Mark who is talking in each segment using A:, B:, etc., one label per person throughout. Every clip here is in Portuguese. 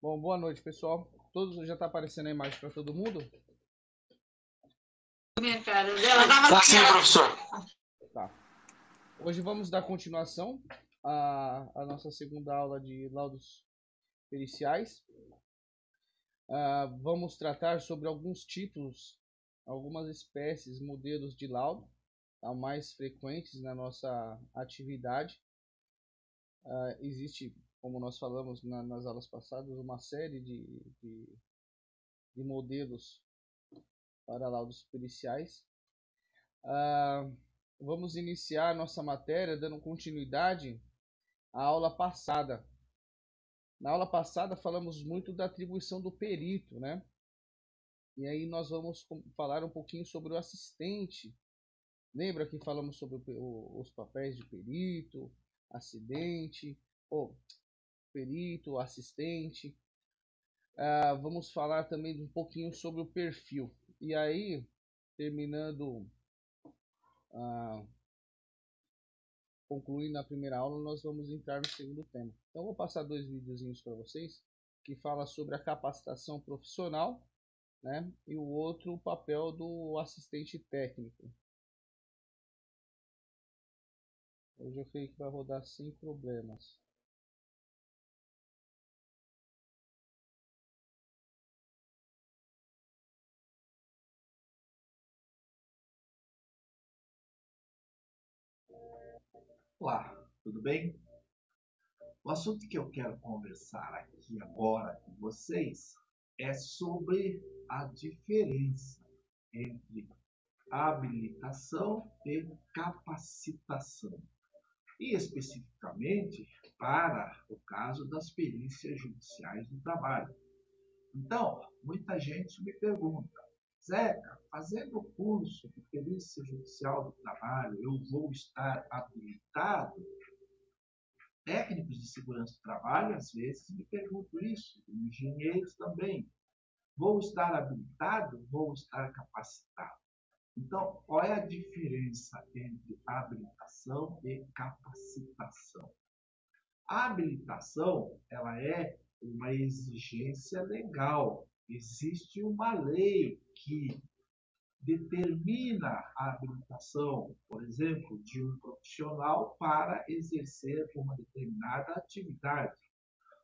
A: Bom, boa noite, pessoal. Todos já está aparecendo a imagem para todo mundo?
B: Tá sim, professor.
A: Tá. Hoje vamos dar continuação à nossa segunda aula de laudos periciais. Vamos tratar sobre alguns tipos, algumas espécies, modelos de laudo, mais frequentes na nossa atividade. Existe, como nós falamos nas aulas passadas, uma série de modelos para laudos periciais. Vamos iniciar a nossa matéria dando continuidade à aula passada. Na aula passada falamos muito da atribuição do perito, né? E aí nós vamos falar um pouquinho sobre o assistente. Lembra que falamos sobre os papéis de perito, acidente, perito, assistente. Vamos falar também um pouquinho sobre o perfil. E aí, terminando concluindo a primeira aula, nós vamos entrar no segundo tema. Então, vou passar dois videozinhos para vocês que fala sobre a capacitação profissional, né? E o outro, o papel do assistente técnico. Hoje eu creio que vai rodar sem problemas.
C: Olá, tudo bem? O assunto que eu quero conversar aqui agora com vocês é sobre a diferença entre habilitação e capacitação, e especificamente para o caso das perícias judiciais do trabalho. Então, muita gente me pergunta: Zeca, fazendo o curso de perícia judicial do trabalho, eu vou estar habilitado? Técnicos de segurança do trabalho, às vezes, me perguntam isso, engenheiros também. Vou estar habilitado? Vou estar capacitado? Então, qual é a diferença entre habilitação e capacitação? A habilitação, ela é uma exigência legal. Existe uma lei que determina a habilitação, por exemplo, de um profissional para exercer uma determinada atividade.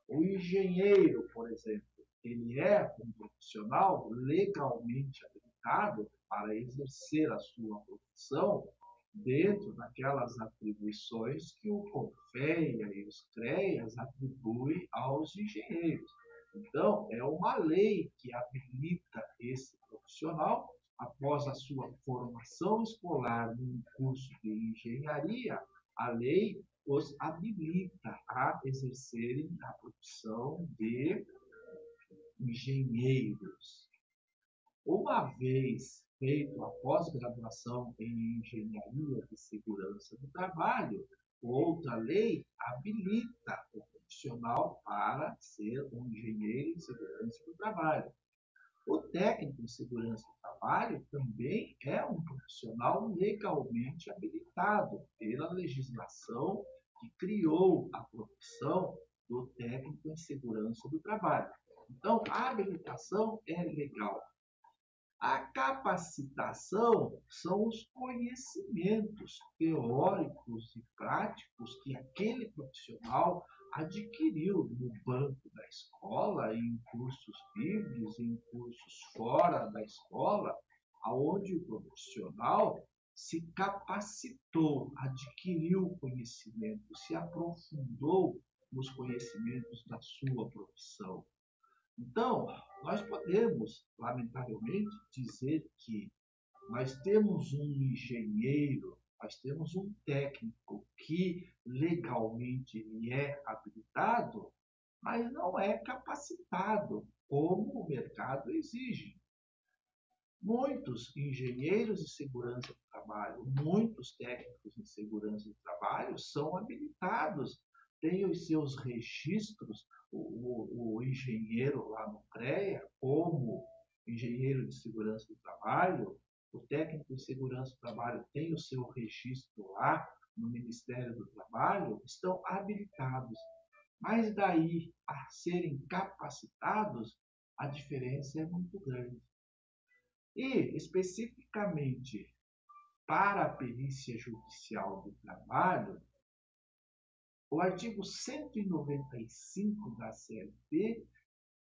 C: O engenheiro, por exemplo, ele é um profissional legalmente habilitado para exercer a sua profissão dentro daquelas atribuições que o CONFEA e os CREAS atribuem aos engenheiros. Então, é uma lei que habilita esse profissional após a sua formação escolar num curso de engenharia. A lei os habilita a exercerem a profissão de engenheiros. Uma vez feito a pós-graduação em Engenharia de Segurança do Trabalho, outra lei habilita o profissional para ser um engenheiro de segurança do trabalho. O técnico de segurança do trabalho também é um profissional legalmente habilitado pela legislação que criou a profissão do técnico em segurança do trabalho. Então, a habilitação é legal. A capacitação são os conhecimentos teóricos e práticos que aquele profissional adquiriu no banco da escola, em cursos livres, em cursos fora da escola, aonde o profissional se capacitou, adquiriu conhecimento, se aprofundou nos conhecimentos da sua profissão. Então, nós podemos, lamentavelmente, dizer que nós temos um engenheiro, nós temos um técnico que legalmente ele é habilitado, mas não é capacitado como o mercado exige. Muitos engenheiros de segurança do trabalho, muitos técnicos de segurança do trabalho são habilitados, têm os seus registros, o engenheiro lá no CREA, como engenheiro de segurança do trabalho, o técnico de segurança do trabalho tem o seu registro lá no Ministério do Trabalho, estão habilitados. Mas daí a serem capacitados, a diferença é muito grande. E, especificamente, para a perícia judicial do trabalho, o artigo 195 da CLT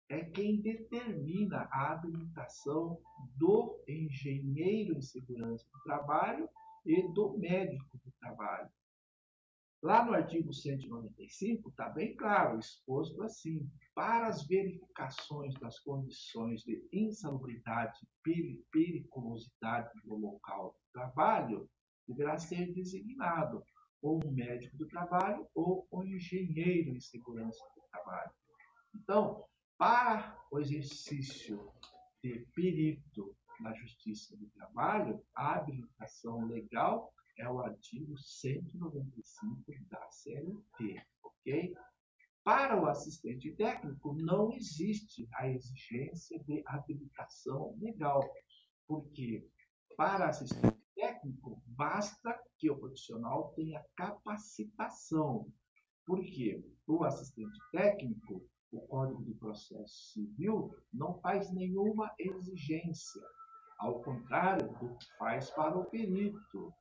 C: é quem determina a habilitação do engenheiro em segurança do trabalho e do médico do trabalho. Lá no artigo 195 está bem claro, exposto assim: para as verificações das condições de insalubridade e periculosidade do local de trabalho, deverá ser designado ou um médico do trabalho ou um engenheiro em segurança do trabalho. Então, para o exercício de perito na Justiça do Trabalho, a habilitação legal é o artigo 195 da CLT, ok? Para o assistente técnico, não existe a exigência de habilitação legal, porque para assistente técnico, basta que o profissional tenha capacitação. Porque o assistente técnico, o Código de Processo Civil, não faz nenhuma exigência, ao contrário do que faz para o perito.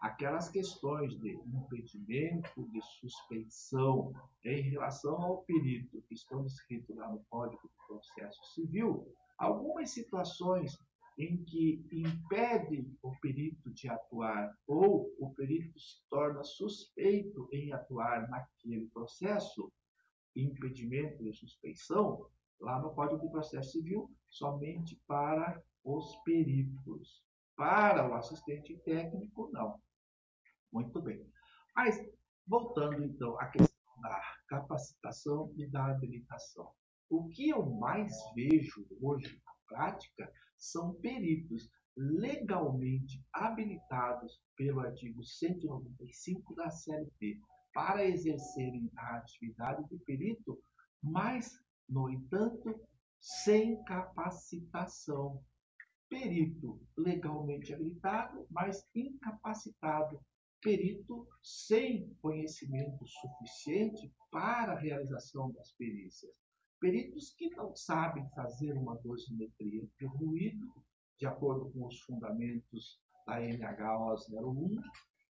C: Aquelas questões de impedimento, de suspeição em relação ao perito que estão descritas lá no Código de Processo Civil, algumas situações em que impede o perito de atuar ou o perito se torna suspeito em atuar naquele processo, impedimento e suspeição, lá no Código de Processo Civil, somente para os peritos. Para o assistente técnico, não. Muito bem. Mas, voltando então à questão da capacitação e da habilitação. O que eu mais vejo hoje na prática são peritos legalmente habilitados pelo artigo 195 da CLT para exercerem a atividade de perito, mas, no entanto, sem capacitação. Perito legalmente habilitado, mas incapacitado. Perito sem conhecimento suficiente para a realização das perícias. Peritos que não sabem fazer uma dosimetria de ruído, de acordo com os fundamentos da NHO 01.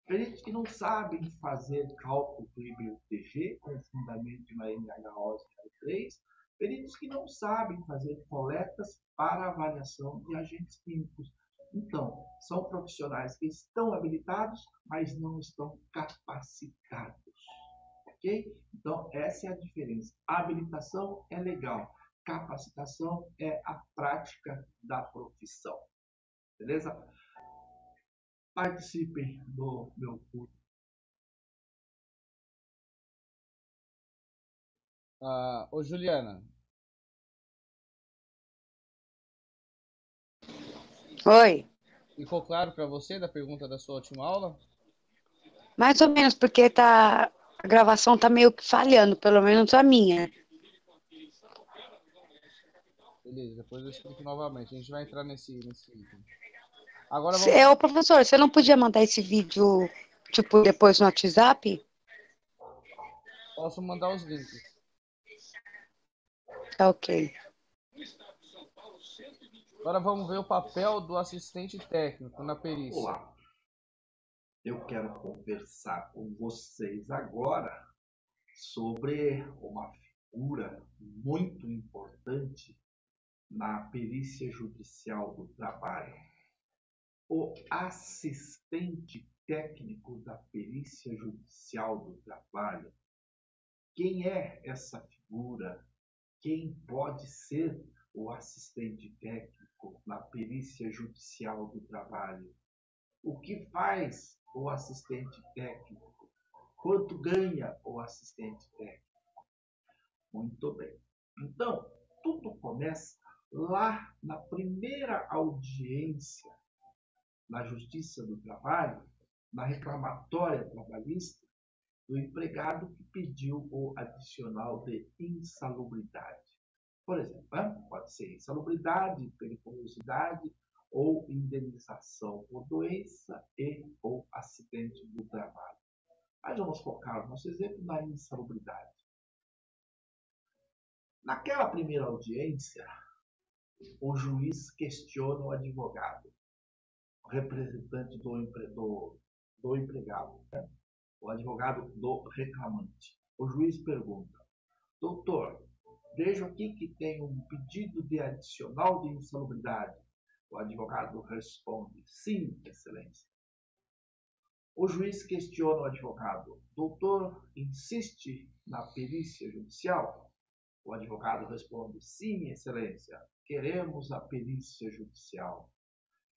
C: Peritos que não sabem fazer cálculo do IBUTG, com fundamento na NHO 03. Peritos que não sabem fazer coletas para avaliação de agentes químicos. Então, são profissionais que estão habilitados, mas não estão capacitados. Ok? Então, essa é a diferença. A habilitação é legal. Capacitação é a prática da profissão. Beleza? Participem do meu curso.
A: Ô Juliana,
D: Oi,
A: ficou claro para você da pergunta da sua última aula?
D: mais ou menos, porque a gravação tá meio que falhando, pelo menos a minha.
A: Beleza, depois eu explico novamente. A gente vai entrar nesse item. Agora vamos.
D: Ô, professor, você não podia mandar esse vídeo, tipo, depois no WhatsApp?
A: Posso mandar os links.
D: Tá ok.
A: Agora vamos ver o papel do assistente técnico na perícia.
C: Olá, eu quero conversar com vocês agora sobre uma figura muito importante na perícia judicial do trabalho. O assistente técnico da perícia judicial do trabalho. Quem é essa figura? Quem pode ser o assistente técnico na perícia judicial do trabalho? O que faz o assistente técnico? Quanto ganha o assistente técnico? Muito bem. Então, tudo começa lá na primeira audiência na Justiça do Trabalho, na reclamatória trabalhista, do empregado que pediu o adicional de insalubridade. Por exemplo, pode ser insalubridade, periculosidade ou indenização por doença e ou acidente do trabalho. Mas vamos focar o nosso exemplo na insalubridade. Naquela primeira audiência, o juiz questiona o advogado, o representante do empregado, né? O advogado do reclamante. O juiz pergunta: doutor, vejo aqui que tem um pedido de adicional de insalubridade. O advogado responde: sim, excelência. O juiz questiona o advogado: doutor, insiste na perícia judicial? O advogado responde: sim, excelência, queremos a perícia judicial.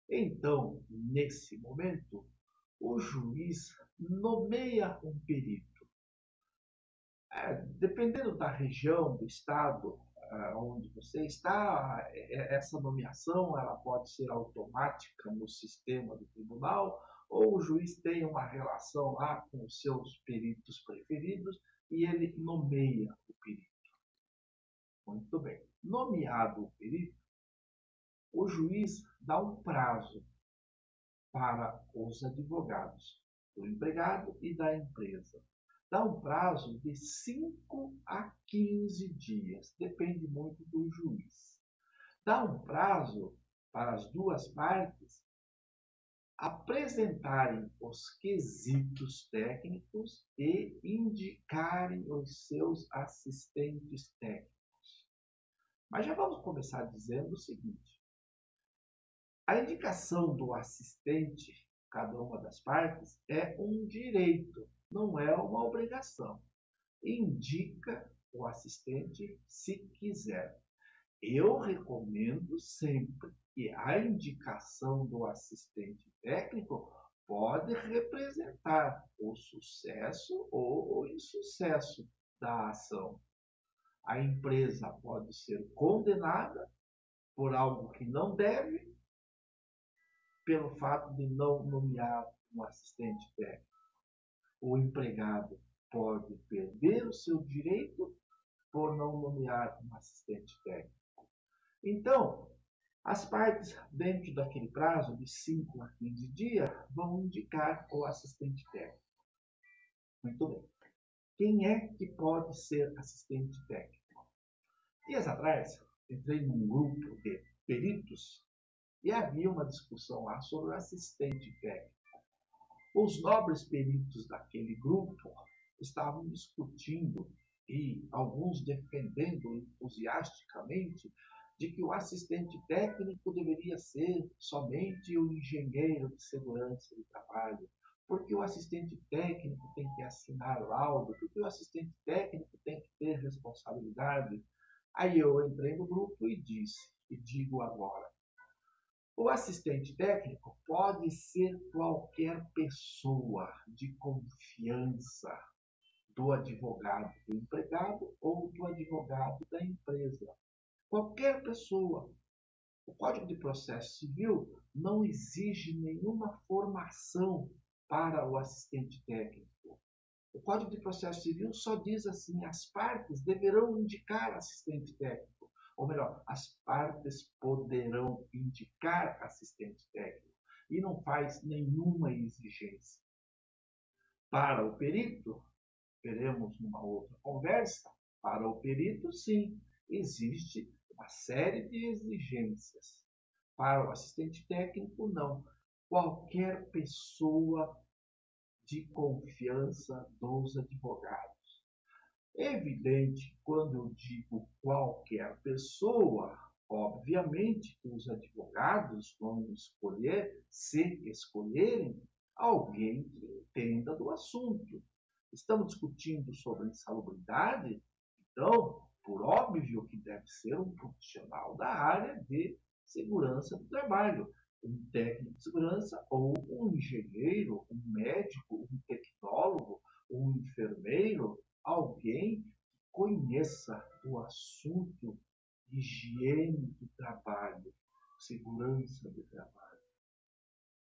C: Então, nesse momento, o juiz nomeia um perito. Dependendo da região, do estado onde você está, essa nomeação ela pode ser automática no sistema do tribunal, ou o juiz tem uma relação lá com os seus peritos preferidos e ele nomeia o perito. Muito bem. Nomeado o perito, o juiz dá um prazo para os advogados, do empregado e da empresa. Dá um prazo de 5 a 15 dias, depende muito do juiz. Dá um prazo para as duas partes apresentarem os quesitos técnicos e indicarem os seus assistentes técnicos. Mas já vamos começar dizendo o seguinte: a indicação do assistente, cada uma das partes, é um direito, não é uma obrigação. Indica o assistente se quiser. Eu recomendo sempre que a indicação do assistente técnico pode representar o sucesso ou o insucesso da ação. A empresa pode ser condenada por algo que não deve, pelo fato de não nomear um assistente técnico. O empregado pode perder o seu direito por não nomear um assistente técnico. Então, as partes, dentro daquele prazo de 5 a 15 dias, vão indicar o assistente técnico. Muito bem. Quem é que pode ser assistente técnico? Dias atrás, entrei num grupo de peritos e havia uma discussão lá sobre o assistente técnico. Os nobres peritos daquele grupo estavam discutindo e alguns defendendo entusiasticamente de que o assistente técnico deveria ser somente o engenheiro de segurança do trabalho, porque o assistente técnico tem que assinar laudo, porque o assistente técnico tem que ter responsabilidade. Aí eu entrei no grupo e disse, e digo agora, o assistente técnico pode ser qualquer pessoa de confiança do advogado do empregado ou do advogado da empresa. Qualquer pessoa. O Código de Processo Civil não exige nenhuma formação para o assistente técnico. O Código de Processo Civil só diz assim: as partes deverão indicar assistente técnico. Ou melhor, as partes poderão indicar assistente técnico. E não faz nenhuma exigência. Para o perito, veremos numa outra conversa, para o perito, sim, existe uma série de exigências. Para o assistente técnico, não. Qualquer pessoa de confiança dos advogados. É evidente, quando eu digo qualquer pessoa, obviamente que os advogados vão escolher, se escolherem, alguém que entenda do assunto. Estamos discutindo sobre insalubridade, então, por óbvio que deve ser um profissional da área de segurança do trabalho, um técnico de segurança ou um engenheiro, um médico, um tecnólogo, um enfermeiro, alguém que conheça o assunto de higiene do trabalho, segurança do trabalho.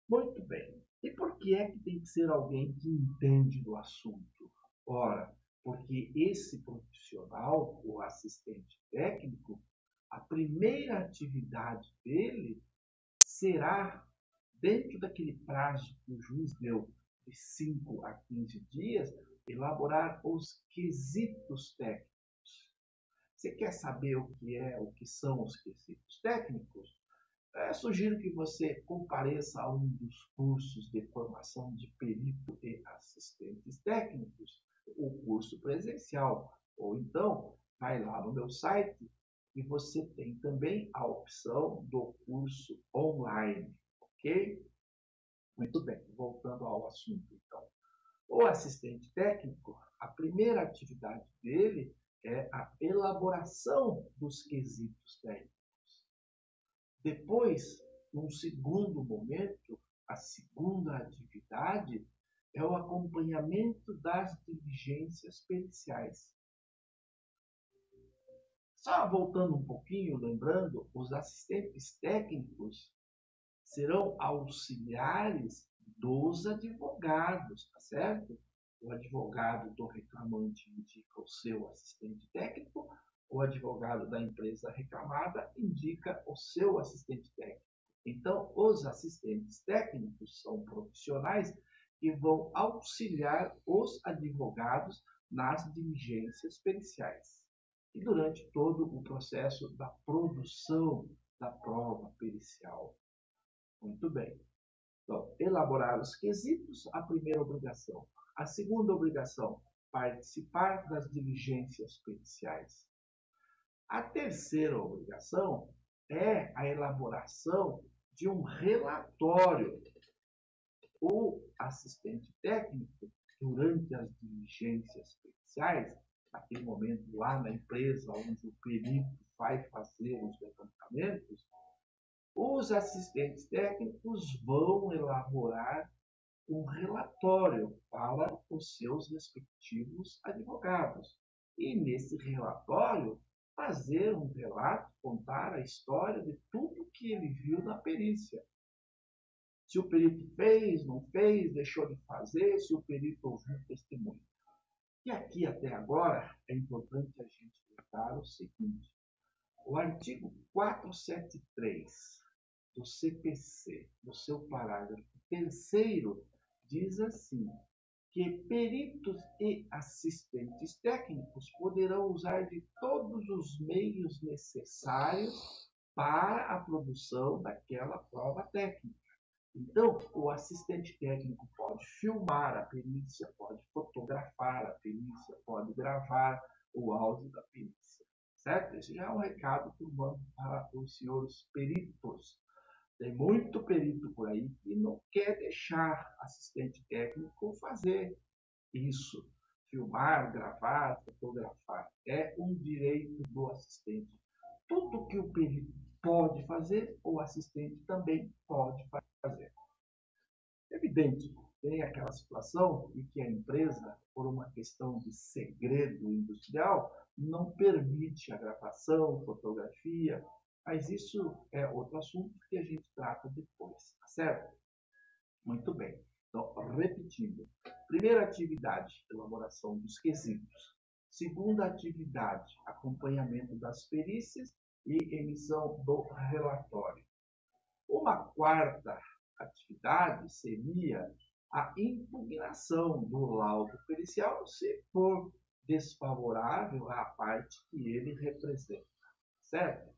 C: Muito bem. E por que é que tem que ser alguém que entende do assunto? Ora, porque esse profissional, o assistente técnico, a primeira atividade dele será, dentro daquele prazo que o juiz deu de 5 a 15 dias, elaborar os quesitos técnicos. Você quer saber o que são os quesitos técnicos? Sugiro que você compareça a um dos cursos de formação de perito e assistentes técnicos, o curso presencial. Ou então, vai lá no meu site e você tem também a opção do curso online, ok? Muito bem, voltando ao assunto, então. O assistente técnico, a primeira atividade dele é a elaboração dos quesitos técnicos. Depois, num segundo momento, a segunda atividade é o acompanhamento das diligências periciais. Só voltando um pouquinho, lembrando, os assistentes técnicos serão auxiliares dos advogados, tá certo? O advogado do reclamante indica o seu assistente técnico, o advogado da empresa reclamada indica o seu assistente técnico. Então, os assistentes técnicos são profissionais que vão auxiliar os advogados nas diligências periciais e durante todo o processo da produção da prova pericial. Muito bem. Então, elaborar os quesitos, a primeira obrigação. A segunda obrigação, participar das diligências periciais. A terceira obrigação é a elaboração de um relatório. O assistente técnico, durante as diligências periciais, naquele momento lá na empresa onde o perito vai fazer os levantamentos, os assistentes técnicos vão elaborar um relatório para os seus respectivos advogados. E nesse relatório, fazer um relato, contar a história de tudo que ele viu na perícia. Se o perito fez, não fez, deixou de fazer, se o perito ouviu testemunho. E aqui até agora é importante a gente notar o seguinte: o artigo 473 do CPC, no seu parágrafo 3º, diz assim, que peritos e assistentes técnicos poderão usar de todos os meios necessários para a produção daquela prova técnica. Então, o assistente técnico pode filmar a perícia, pode fotografar a perícia, pode gravar o áudio da perícia, certo? Esse já é um recado que eu mando para os senhores peritos. Tem muito perito por aí que não quer deixar assistente técnico fazer isso. Filmar, gravar, fotografar. É um direito do assistente. Tudo que o perito pode fazer, o assistente também pode fazer. Evidente, tem aquela situação em que a empresa, por uma questão de segredo industrial, não permite a gravação, fotografia, mas isso é outro assunto que a gente trata depois, tá certo? Muito bem. Então, repetindo. Primeira atividade, elaboração dos quesitos. Segunda atividade, acompanhamento das perícias e emissão do relatório. Uma quarta atividade seria a impugnação do laudo pericial se for desfavorável à parte que ele representa, certo?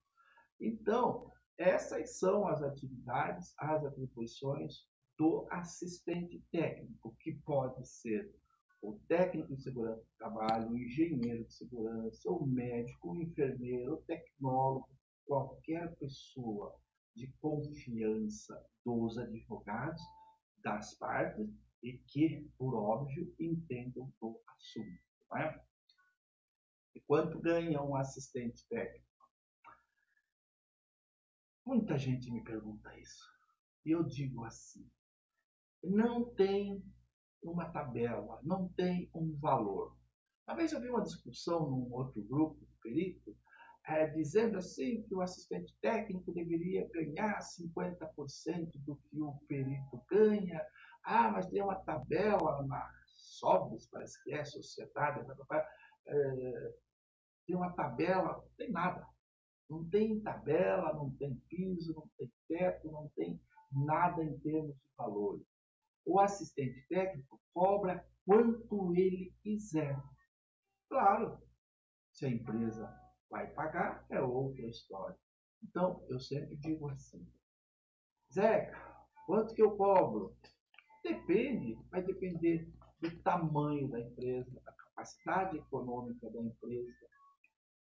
C: Então, essas são as atividades, as atribuições do assistente técnico, que pode ser o técnico de segurança do trabalho, o engenheiro de segurança, o médico, o enfermeiro, o tecnólogo, qualquer pessoa de confiança dos advogados, das partes, e que, por óbvio, entendam do assunto. Não é? E quanto ganha um assistente técnico? Muita gente me pergunta isso. E eu digo assim, não tem uma tabela, não tem um valor. Uma vez eu vi uma discussão num outro grupo de perito, dizendo assim que o assistente técnico deveria ganhar 50% do que o perito ganha. Ah, mas tem uma tabela na SOBRES, parece que é, Sociedade, tem uma tabela, não tem nada. Não tem tabela, não tem piso, não tem teto, não tem nada em termos de valores. O assistente técnico cobra quanto ele quiser. Claro, se a empresa Vai pagar é outra história. Então, eu sempre digo assim, Zeca, quanto que eu cobro? Depende, vai depender do tamanho da empresa, da capacidade econômica da empresa,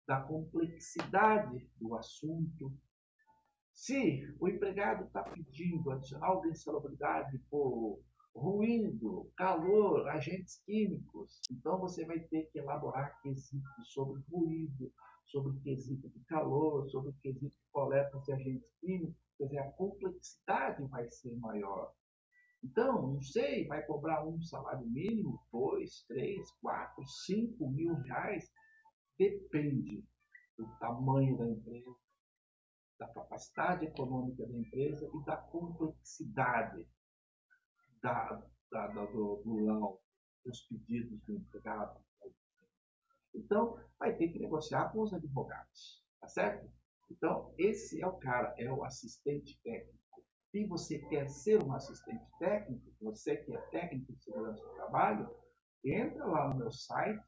C: da complexidade do assunto. Se o empregado está pedindo adicional de insalubridade por ruído, calor, agentes químicos, então você vai ter que elaborar quesitos sobre ruído, sobre quesito de calor, sobre quesito de coleta de agentes químicos, quer dizer, a complexidade vai ser maior. Então, não sei, vai cobrar um salário mínimo, 2, 3, 4, 5 mil reais, depende do tamanho da empresa, da capacidade econômica da empresa e da complexidade do laudo, dos pedidos do empregado. Então, vai ter que negociar com os advogados, tá certo? Então, esse é o cara, é o assistente técnico. Se você quer ser um assistente técnico, você que é técnico de segurança do trabalho, entra lá no meu site,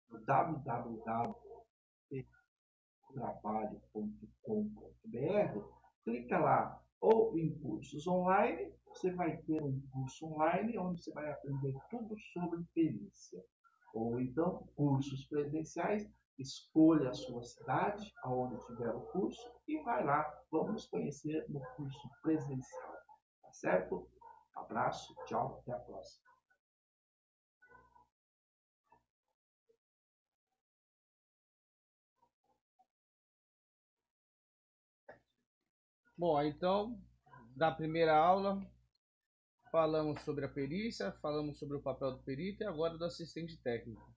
C: no www.trabalho.com.br, clica lá ou em cursos online, você vai ter um curso online onde você vai aprender tudo sobre perícia. Ou então, cursos presenciais, escolha a sua cidade, aonde tiver o curso, e vai lá, vamos conhecer no curso presencial. Tá certo? Abraço, tchau, até a próxima.
A: Bom, então, da primeira aula, falamos sobre a perícia, falamos sobre o papel do perito e agora do assistente técnico.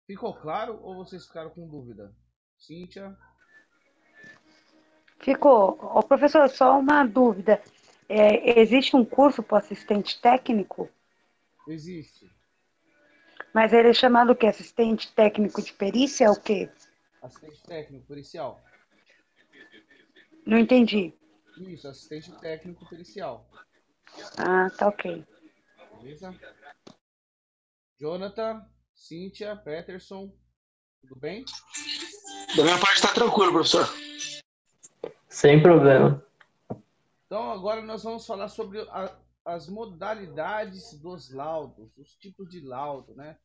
A: Ficou claro ou vocês ficaram com dúvida? Cíntia?
D: Ficou. Ô, professor, só uma dúvida. Existe um curso para assistente técnico,
A: Existe.
D: mas ele é chamado o quê? Assistente técnico de perícia é o quê?
A: Assistente técnico pericial.
D: Não entendi.
A: Isso, assistente técnico pericial.
D: Ah, tá ok.
A: Beleza? Jonathan, Cíntia, Peterson, tudo bem?
B: Da minha parte tá tranquilo, professor.
E: Sem problema.
A: Então agora nós vamos falar sobre as modalidades dos laudos, os tipos de laudo, né?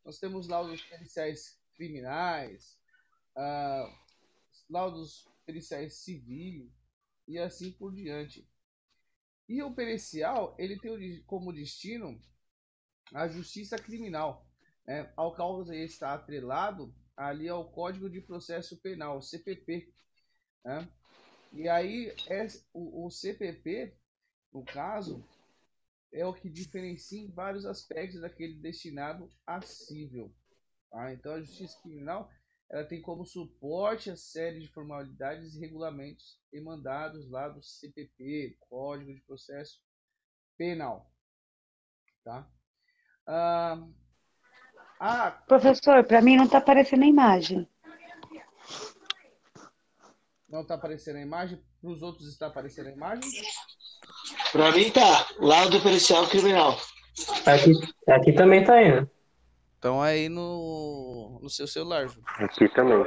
A: Nós temos laudos periciais criminais, laudos periciais civis e assim por diante. E o pericial, ele tem como destino a justiça criminal, né? Ao qual está atrelado ali ao Código de Processo Penal, o CPP, né? E aí o CPP, no caso, é o que diferencia em vários aspectos daquele destinado a cível. Tá? Então a justiça criminal ela tem como suporte a série de formalidades e regulamentos emandados lá do CPP, Código de Processo Penal. Tá?
D: Professor, para mim não está aparecendo a imagem.
A: Não está aparecendo a imagem? Para os outros está aparecendo a imagem?
B: Pra mim tá, laudo pericial criminal.
E: Aqui também tá indo.
A: Então aí no seu celular, Ju.
E: Aqui também.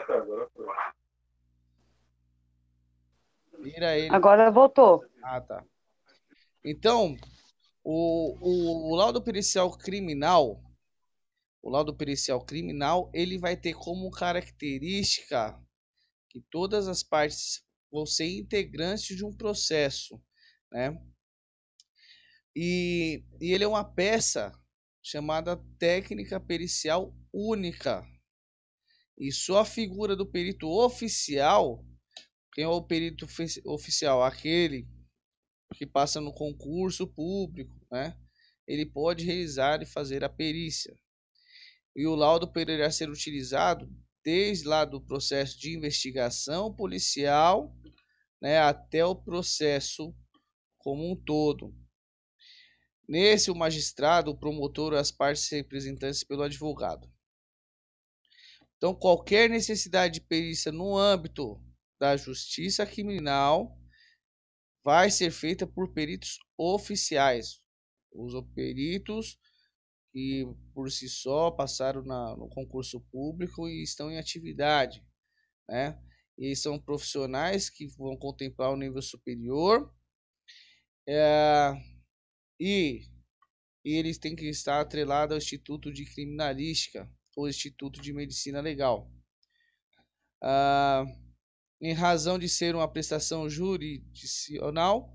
A: Vira ele.
D: Agora voltou.
A: Ah, tá. Então, o laudo pericial criminal, ele vai ter como característica que todas as partes vão ser integrantes de um processo, né? E ele é uma peça chamada técnica pericial única. E só a figura do perito oficial, quem é o perito oficial? Aquele que passa no concurso público, né? Ele pode realizar e fazer a perícia. E o laudo poderá ser utilizado desde lá do processo de investigação policial, né, até o processo como um todo. Nesse, o magistrado, o promotor, as partes representantes pelo advogado. Então, qualquer necessidade de perícia no âmbito da justiça criminal vai ser feita por peritos oficiais. Os peritos que por si só passaram no concurso público e estão em atividade. né? E são profissionais que vão contemplar o nível superior, é, e, e eles têm que estar atrelados ao Instituto de Criminalística ou Instituto de Medicina Legal. Em razão de ser uma prestação jurisdicional,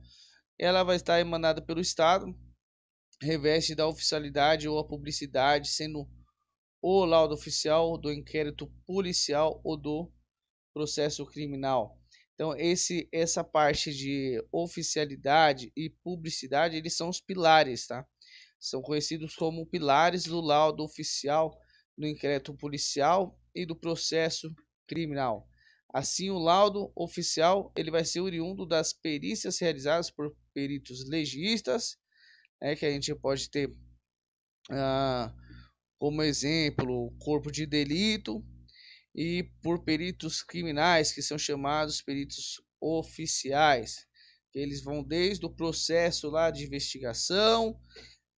A: ela vai estar emanada pelo Estado, reveste da oficialidade ou a publicidade, sendo o laudo oficial do inquérito policial ou do processo criminal. Então, essa parte de oficialidade e publicidade, eles são os pilares, tá? São conhecidos como pilares do laudo oficial, do inquérito policial e do processo criminal. Assim, o laudo oficial ele vai ser oriundo das perícias realizadas por peritos legistas, que a gente pode ter como exemplo o corpo de delito, e por peritos criminais, que são chamados peritos oficiais. Eles vão desde o processo lá de investigação,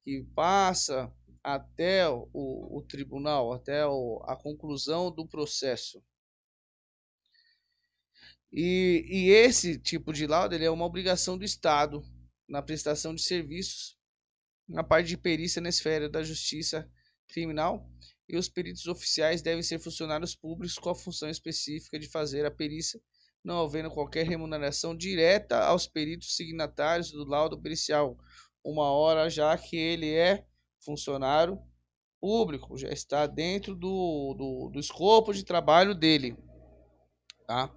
A: que passa até o tribunal, até a conclusão do processo. E esse tipo de laudo ele é uma obrigação do Estado na prestação de serviços na parte de perícia na esfera da justiça criminal, e os peritos oficiais devem ser funcionários públicos com a função específica de fazer a perícia, não havendo qualquer remuneração direta aos peritos signatários do laudo pericial, uma hora já que ele é funcionário público, já está dentro do escopo de trabalho dele, tá?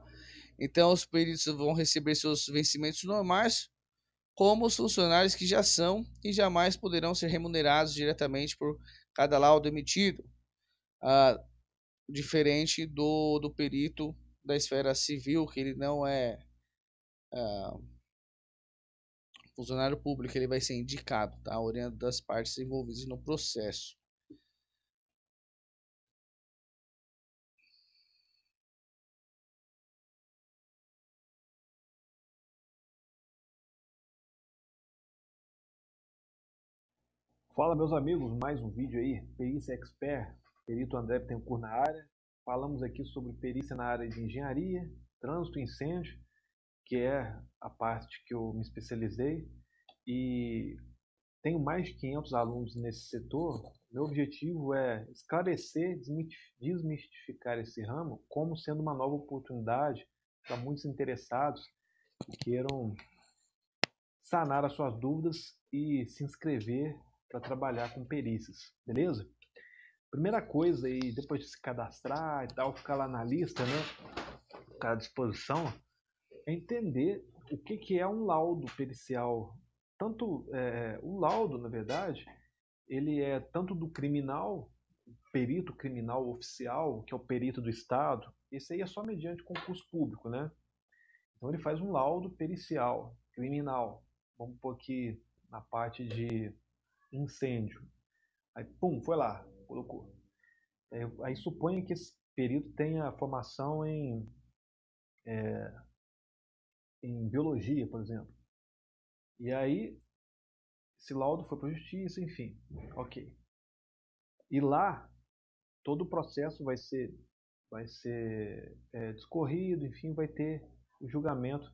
A: Então os peritos vão receber seus vencimentos normais, como os funcionários que já são e jamais poderão ser remunerados diretamente por cada laudo emitido, diferente do perito da esfera civil, que ele não é funcionário público, ele vai ser indicado, tá? Orientando das partes envolvidas no processo.
F: Fala, meus amigos, mais um vídeo aí, Perícia Expert, perito André Bittencourt na área. Falamos aqui sobre perícia na área de engenharia, trânsito e incêndio, que é a parte que eu me especializei, e tenho mais de 500 alunos nesse setor. Meu objetivo é esclarecer, desmistificar esse ramo como sendo uma nova oportunidade para muitos interessados que queiram sanar as suas dúvidas e se inscrever para trabalhar com perícias, beleza? Primeira coisa aí, depois de se cadastrar e tal, ficar lá na lista, né, ficar à disposição, é entender o que é um laudo pericial. Tanto o laudo, na verdade, ele é tanto do criminal, perito criminal oficial, que é o perito do Estado. Esse aí é só mediante concurso público, né? Então ele faz um laudo pericial criminal. Vamos pôr aqui na parte de incêndio. Aí, pum, foi lá, colocou. Aí suponha que esse perito tenha formação em biologia, por exemplo. E aí, esse laudo foi para a justiça, enfim, ok. E lá, todo o processo vai ser discorrido, enfim, vai ter o julgamento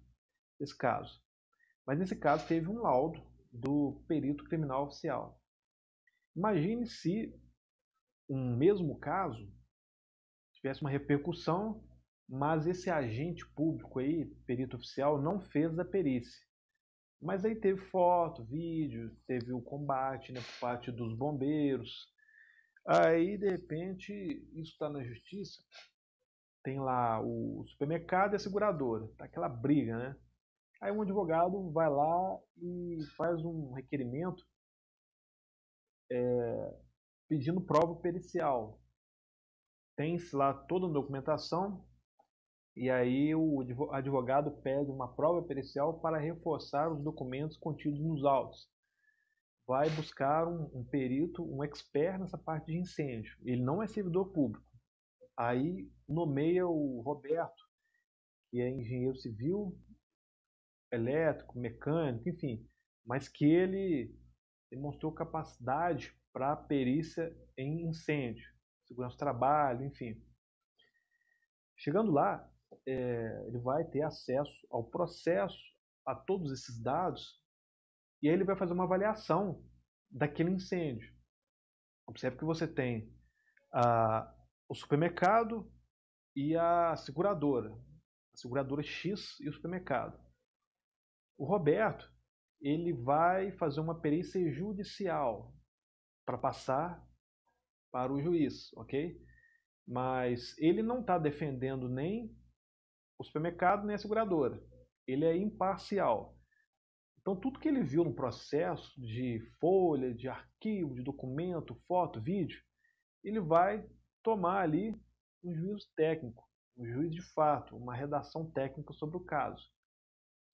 F: desse caso. Mas nesse caso teve um laudo do perito criminal oficial. Imagine se um mesmo caso tivesse uma repercussão, mas esse agente público aí, perito oficial, não fez a perícia. Mas aí teve foto, vídeo, teve o combate, né, por parte dos bombeiros. Aí, de repente, isso está na justiça, tem lá o supermercado e a seguradora, tá aquela briga, né? Aí um advogado vai lá e faz um requerimento pedindo prova pericial. Tem-se lá toda a documentação, e aí o advogado pede uma prova pericial para reforçar os documentos contidos nos autos. Vai buscar um perito, um expert nessa parte de incêndio. Ele não é servidor público. Aí nomeia o Roberto, que é engenheiro civil, elétrico, mecânico, enfim, mas que ele demonstrou capacidade para perícia em incêndio, segurança do trabalho, enfim. Chegando lá, ele vai ter acesso ao processo, a todos esses dados, e aí ele vai fazer uma avaliação daquele incêndio. Observe que você tem o supermercado e a seguradora X e o supermercado. O Roberto, ele vai fazer uma perícia judicial para passar para o juiz, ok? Mas ele não está defendendo nem o supermercado nem a seguradora. Ele é imparcial. Então, tudo que ele viu no processo de folha, de arquivo, de documento, foto, vídeo, ele vai tomar ali um juízo técnico, um juízo de fato, uma redação técnica sobre o caso.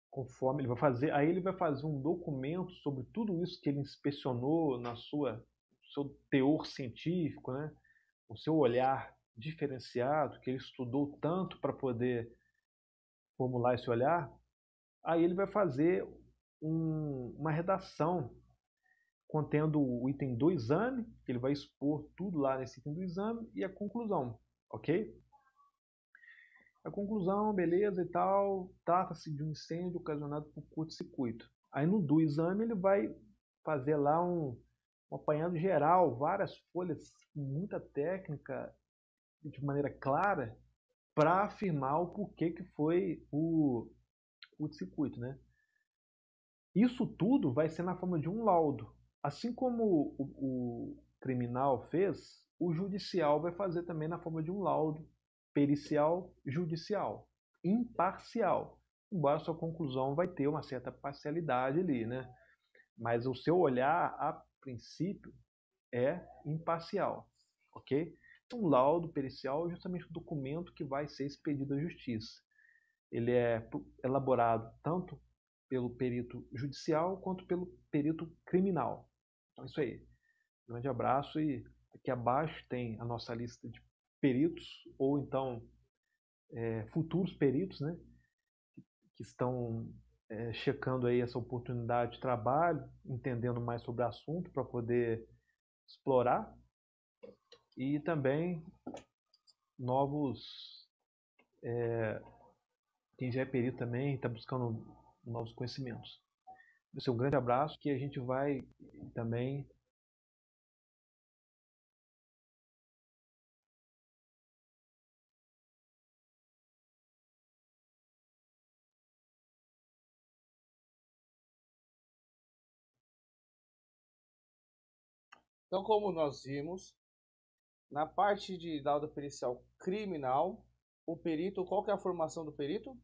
F: Conforme ele vai fazer, aí ele vai fazer um documento sobre tudo isso que ele inspecionou no seu teor científico, né? O seu olhar diferenciado, que ele estudou tanto para poder formular esse olhar. Aí ele vai fazer uma redação contendo o item do exame, que ele vai expor tudo lá nesse item do exame, e a conclusão, ok? A conclusão, beleza e tal, trata-se de um incêndio ocasionado por curto-circuito. Aí no do exame ele vai fazer lá um apanhado geral, várias folhas, muita técnica, de maneira clara, para afirmar o porquê que foi o curto-circuito, né? Isso tudo vai ser na forma de um laudo. Assim como o criminal fez, o judicial vai fazer também na forma de um laudo pericial judicial, imparcial. Embora a sua conclusão vai ter uma certa parcialidade ali, né? Mas o seu olhar, a princípio, é imparcial, ok? Um laudo pericial é justamente o documento que vai ser expedido à justiça. Ele é elaborado tanto pelo perito judicial quanto pelo perito criminal. Então é isso aí. Um grande abraço e aqui abaixo tem a nossa lista de peritos ou então futuros peritos, né, que estão checando aí essa oportunidade de trabalho, entendendo mais sobre o assunto para poder explorar, e também novos, quem já é perito também está buscando novos conhecimentos. Esse é um grande abraço que a gente vai também
A: Então, como nós vimos, na parte de laudo pericial criminal, o perito, qual que é a formação do perito?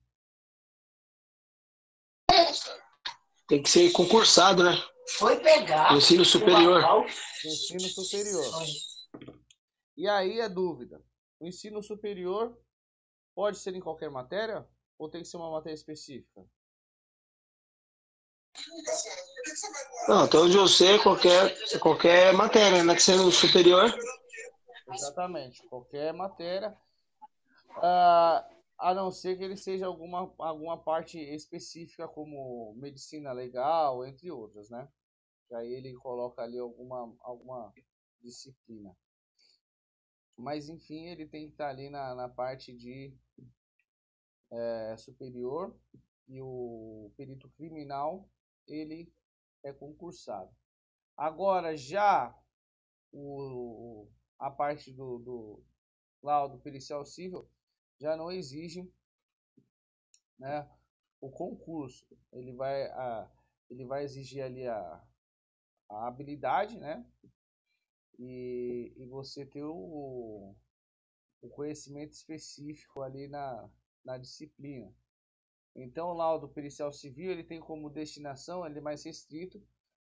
B: Tem que ser concursado, né?
G: Foi pegar.
B: Ensino superior.
A: Ensino superior. E aí a dúvida, o ensino superior pode ser em qualquer matéria ou tem que ser uma matéria específica?
B: Não, até onde eu sei, qualquer matéria, né? Que seja no superior.
A: Exatamente, qualquer matéria, a não ser que ele seja alguma parte específica, como medicina legal, entre outras, né? Que aí ele coloca ali alguma disciplina. Mas, enfim, ele tem que estar ali na parte de superior, e o perito criminal, ele é concursado. Agora, já a parte do laudo pericial civil já não exige, né, o concurso. Ele vai exigir ali a habilidade, né, e você ter o conhecimento específico ali na disciplina. Então, o laudo pericial civil ele tem como destinação, ele é mais restrito,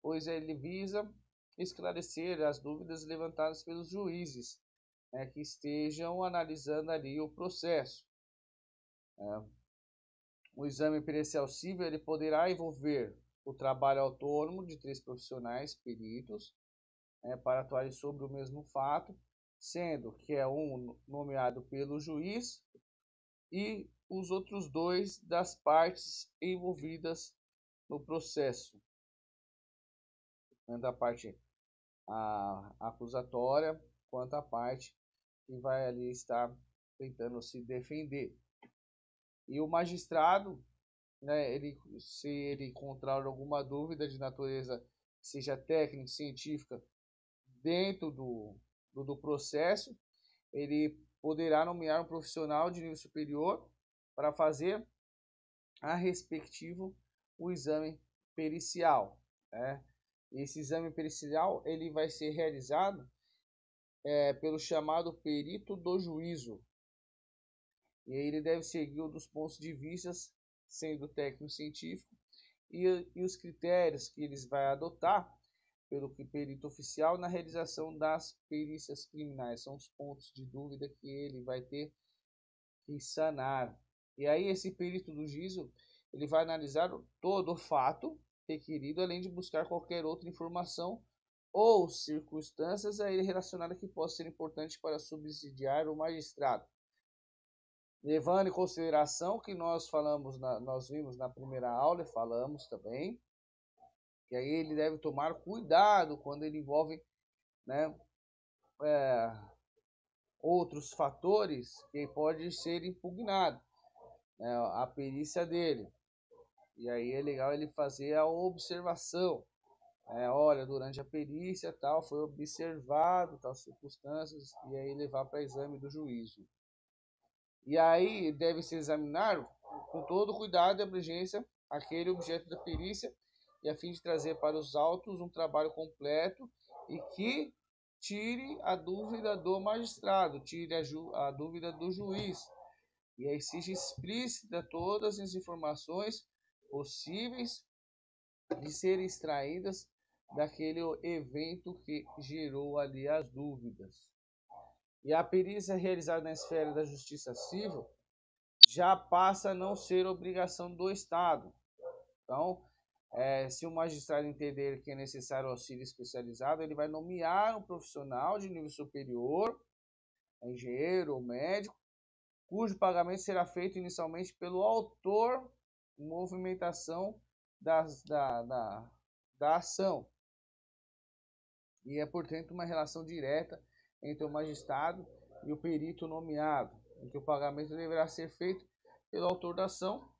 A: pois ele visa esclarecer as dúvidas levantadas pelos juízes, né, que estejam analisando ali o processo. O exame pericial civil ele poderá envolver o trabalho autônomo de 3 profissionais peritos, para atuarem sobre o mesmo fato, sendo que é um nomeado pelo juiz e os outros 2 das partes envolvidas no processo, tanto a parte acusatória quanto a parte que vai ali estar tentando se defender. E o magistrado, né, se ele encontrar alguma dúvida de natureza, seja técnica, científica, dentro do processo, ele poderá nomear um profissional de nível superior para fazer a respectivo o exame pericial, né? Esse exame pericial ele vai ser realizado pelo chamado perito do juízo. E aí ele deve seguir um dos pontos de vista, sendo técnico-científico, e os critérios que eles vai adotar pelo perito oficial na realização das perícias criminais. São os pontos de dúvida que ele vai ter que sanar. E aí esse perito do juízo ele vai analisar todo o fato requerido, além de buscar qualquer outra informação ou circunstâncias a ele relacionadas que possam ser importantes para subsidiar o magistrado. Levando em consideração que nós vimos na primeira aula e falamos também, que aí ele deve tomar cuidado quando ele envolve, né, outros fatores que pode ser impugnado, né, a perícia dele. E aí é legal ele fazer a observação. Olha, durante a perícia tal, foi observado tal circunstâncias, e aí levar para exame do juízo. E aí deve se examinar com todo cuidado e abrangência aquele objeto da perícia, e a fim de trazer para os autos um trabalho completo e que tire a dúvida do magistrado, tire a dúvida do juiz, e aí seja explícita todas as informações possíveis de serem extraídas daquele evento que gerou ali as dúvidas. E a perícia realizada na esfera da justiça civil já passa a não ser obrigação do Estado. Então, se o magistrado entender que é necessário auxílio especializado, ele vai nomear um profissional de nível superior, engenheiro ou médico, cujo pagamento será feito inicialmente pelo autor movimentação da ação. E é, portanto, uma relação direta entre o magistrado e o perito nomeado, em que o pagamento deverá ser feito pelo autor da ação,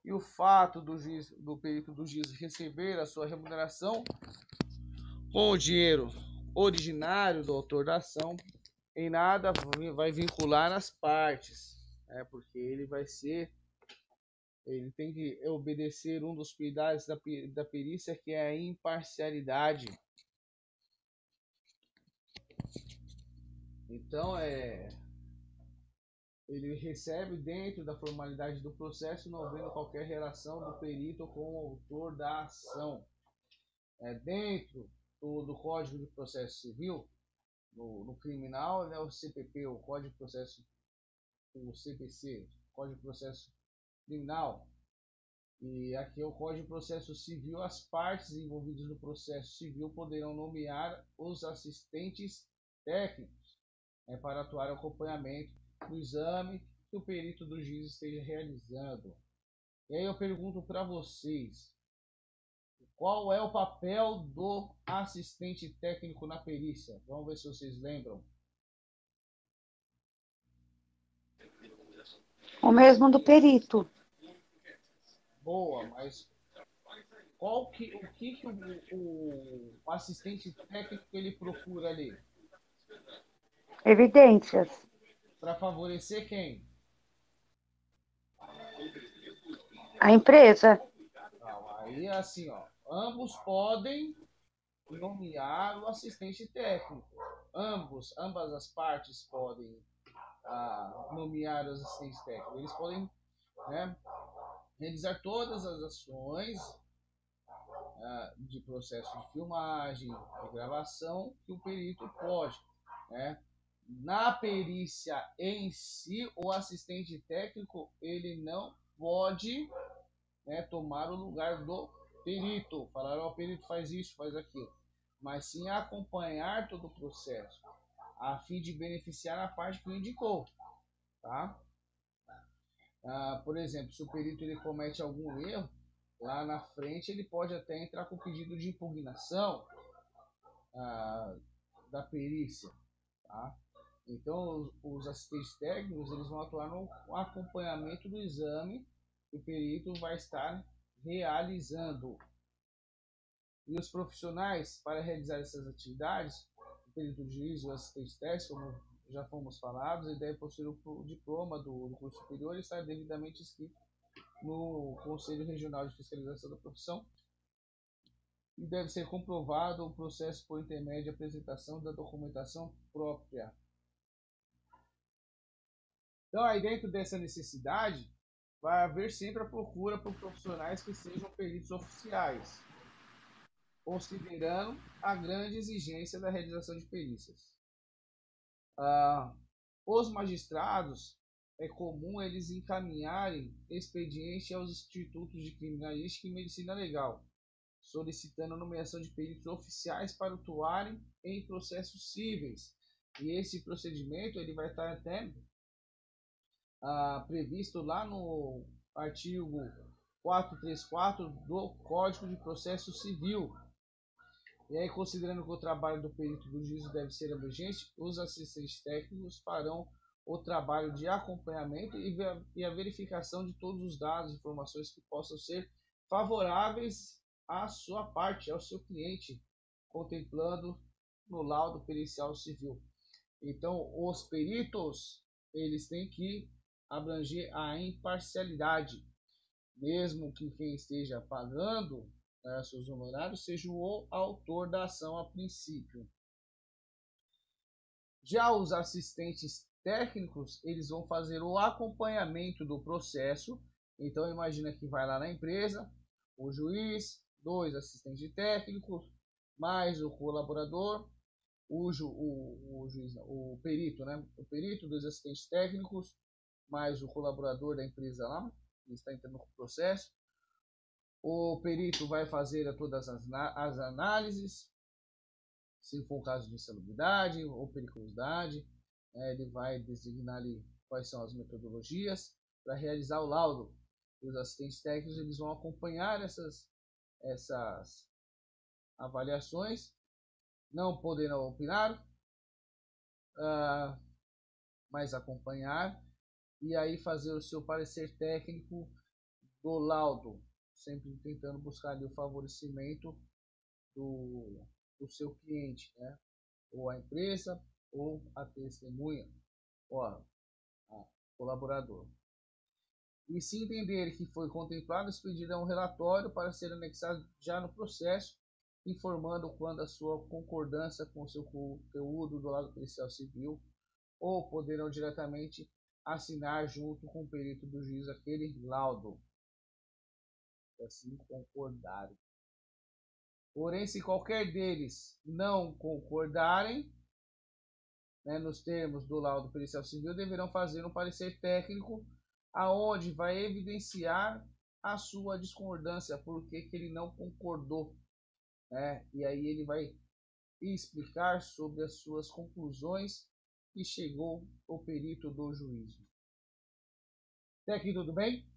A: e o fato do perito do juiz receber a sua remuneração com o dinheiro originário do autor da ação em nada vai vincular as partes, porque ele tem que obedecer um dos pilares da perícia, que é a imparcialidade. Então, ele recebe dentro da formalidade do processo, não havendo qualquer relação do perito com o autor da ação. Dentro do Código de Processo Civil, no criminal, né, o CPP, o Código de Processo, o CPC, Código de Processo Criminal, e aqui é o Código de Processo Civil. As partes envolvidas no processo civil poderão nomear os assistentes técnicos para atuar no acompanhamento do exame que o perito do juiz esteja realizando. E aí eu pergunto para vocês, qual é o papel do assistente técnico na perícia? Vamos ver se vocês lembram.
D: O mesmo do perito.
A: Boa, mas o que o assistente técnico ele procura ali?
D: Evidências.
A: Para favorecer quem?
D: A empresa.
A: Não, aí assim, ambos podem nomear o assistente técnico. Ambas as partes podem nomear os assistentes técnicos. Eles podem, né, realizar todas as ações de processo de filmagem, de gravação, que o perito pode, né? Na perícia em si, o assistente técnico ele não pode, né, tomar o lugar do perito, falar, o perito faz isso, faz aquilo, mas sim acompanhar todo o processo, a fim de beneficiar a parte que o indicou, tá? Por exemplo, se o perito ele comete algum erro, lá na frente ele pode até entrar com pedido de impugnação da perícia, tá? Então, os assistentes técnicos eles vão atuar no acompanhamento do exame que o perito vai estar realizando. E os profissionais, para realizar essas atividades, o perito de juiz e o assistente técnico, como já fomos falados, ele deve possuir o diploma do curso superior e estar devidamente inscrito no Conselho Regional de Fiscalização da Profissão, e deve ser comprovado o processo por intermédio de apresentação da documentação própria. Então, aí dentro dessa necessidade, vai haver sempre a procura por profissionais que sejam peritos oficiais, considerando a grande exigência da realização de perícias. Os magistrados, é comum eles encaminharem expediente aos institutos de criminalística e medicina legal, solicitando a nomeação de peritos oficiais para atuarem em processos cíveis. E esse procedimento ele vai estar até previsto lá no artigo 434 do Código de Processo Civil. E aí, considerando que o trabalho do perito do juízo deve ser abrangente, os assistentes técnicos farão o trabalho de acompanhamento e a verificação de todos os dados e informações que possam ser favoráveis à sua parte, ao seu cliente, contemplando no laudo pericial civil. Então, os peritos, eles têm que abranger a imparcialidade, mesmo que quem esteja pagando seus honorários seja o autor da ação a princípio. Já os assistentes técnicos, eles vão fazer o acompanhamento do processo. Então, imagina que vai lá na empresa, o juiz, 2 assistentes técnicos, mais o colaborador, o perito, né? O perito, 2 assistentes técnicos, mais o colaborador da empresa lá, que está entrando no processo. O perito vai fazer todas as análises, se for o caso de insalubridade ou periculosidade, ele vai designar ali quais são as metodologias para realizar o laudo. Os assistentes técnicos eles vão acompanhar essas avaliações, não poderão opinar, mas acompanhar e aí fazer o seu parecer técnico do laudo, sempre tentando buscar ali o favorecimento do seu cliente, né? Ou a empresa, ou a testemunha, ou a colaborador. E se entender que foi contemplado, expedirá um relatório para ser anexado já no processo, informando quando a sua concordância com o seu conteúdo do lado pericial civil, ou poderão diretamente assinar junto com o perito do juiz aquele laudo, assim concordarem. Porém, se qualquer deles não concordarem, nos termos do laudo pericial civil, deverão fazer um parecer técnico aonde vai evidenciar a sua discordância, porque que ele não concordou, e aí ele vai explicar sobre as suas conclusões que chegou o perito do juízo. Até aqui tudo bem?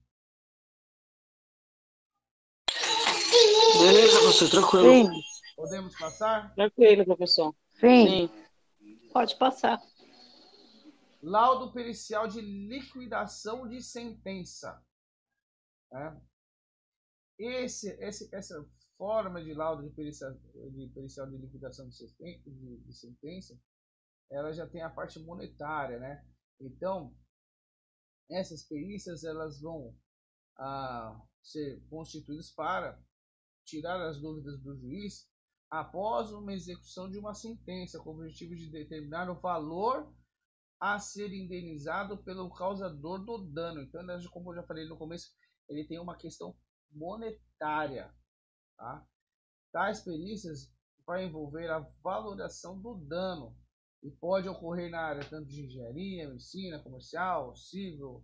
B: Beleza, professor, tranquilo.
D: Sim,
A: Podemos passar?
G: Tranquilo, professor.
D: sim.
G: Pode passar.
A: Laudo pericial de liquidação de sentença. Essa forma de laudo de pericial de liquidação de sentença, ela já tem a parte monetária, né? Então, essas perícias elas vão ser constituídas para tirar as dúvidas do juiz após uma execução de uma sentença, com o objetivo de determinar o valor a ser indenizado pelo causador do dano. Então, como eu já falei no começo, ele tem uma questão monetária. Tais perícias vai envolver a valoração do dano e pode ocorrer na área tanto de engenharia, medicina, comercial, civil,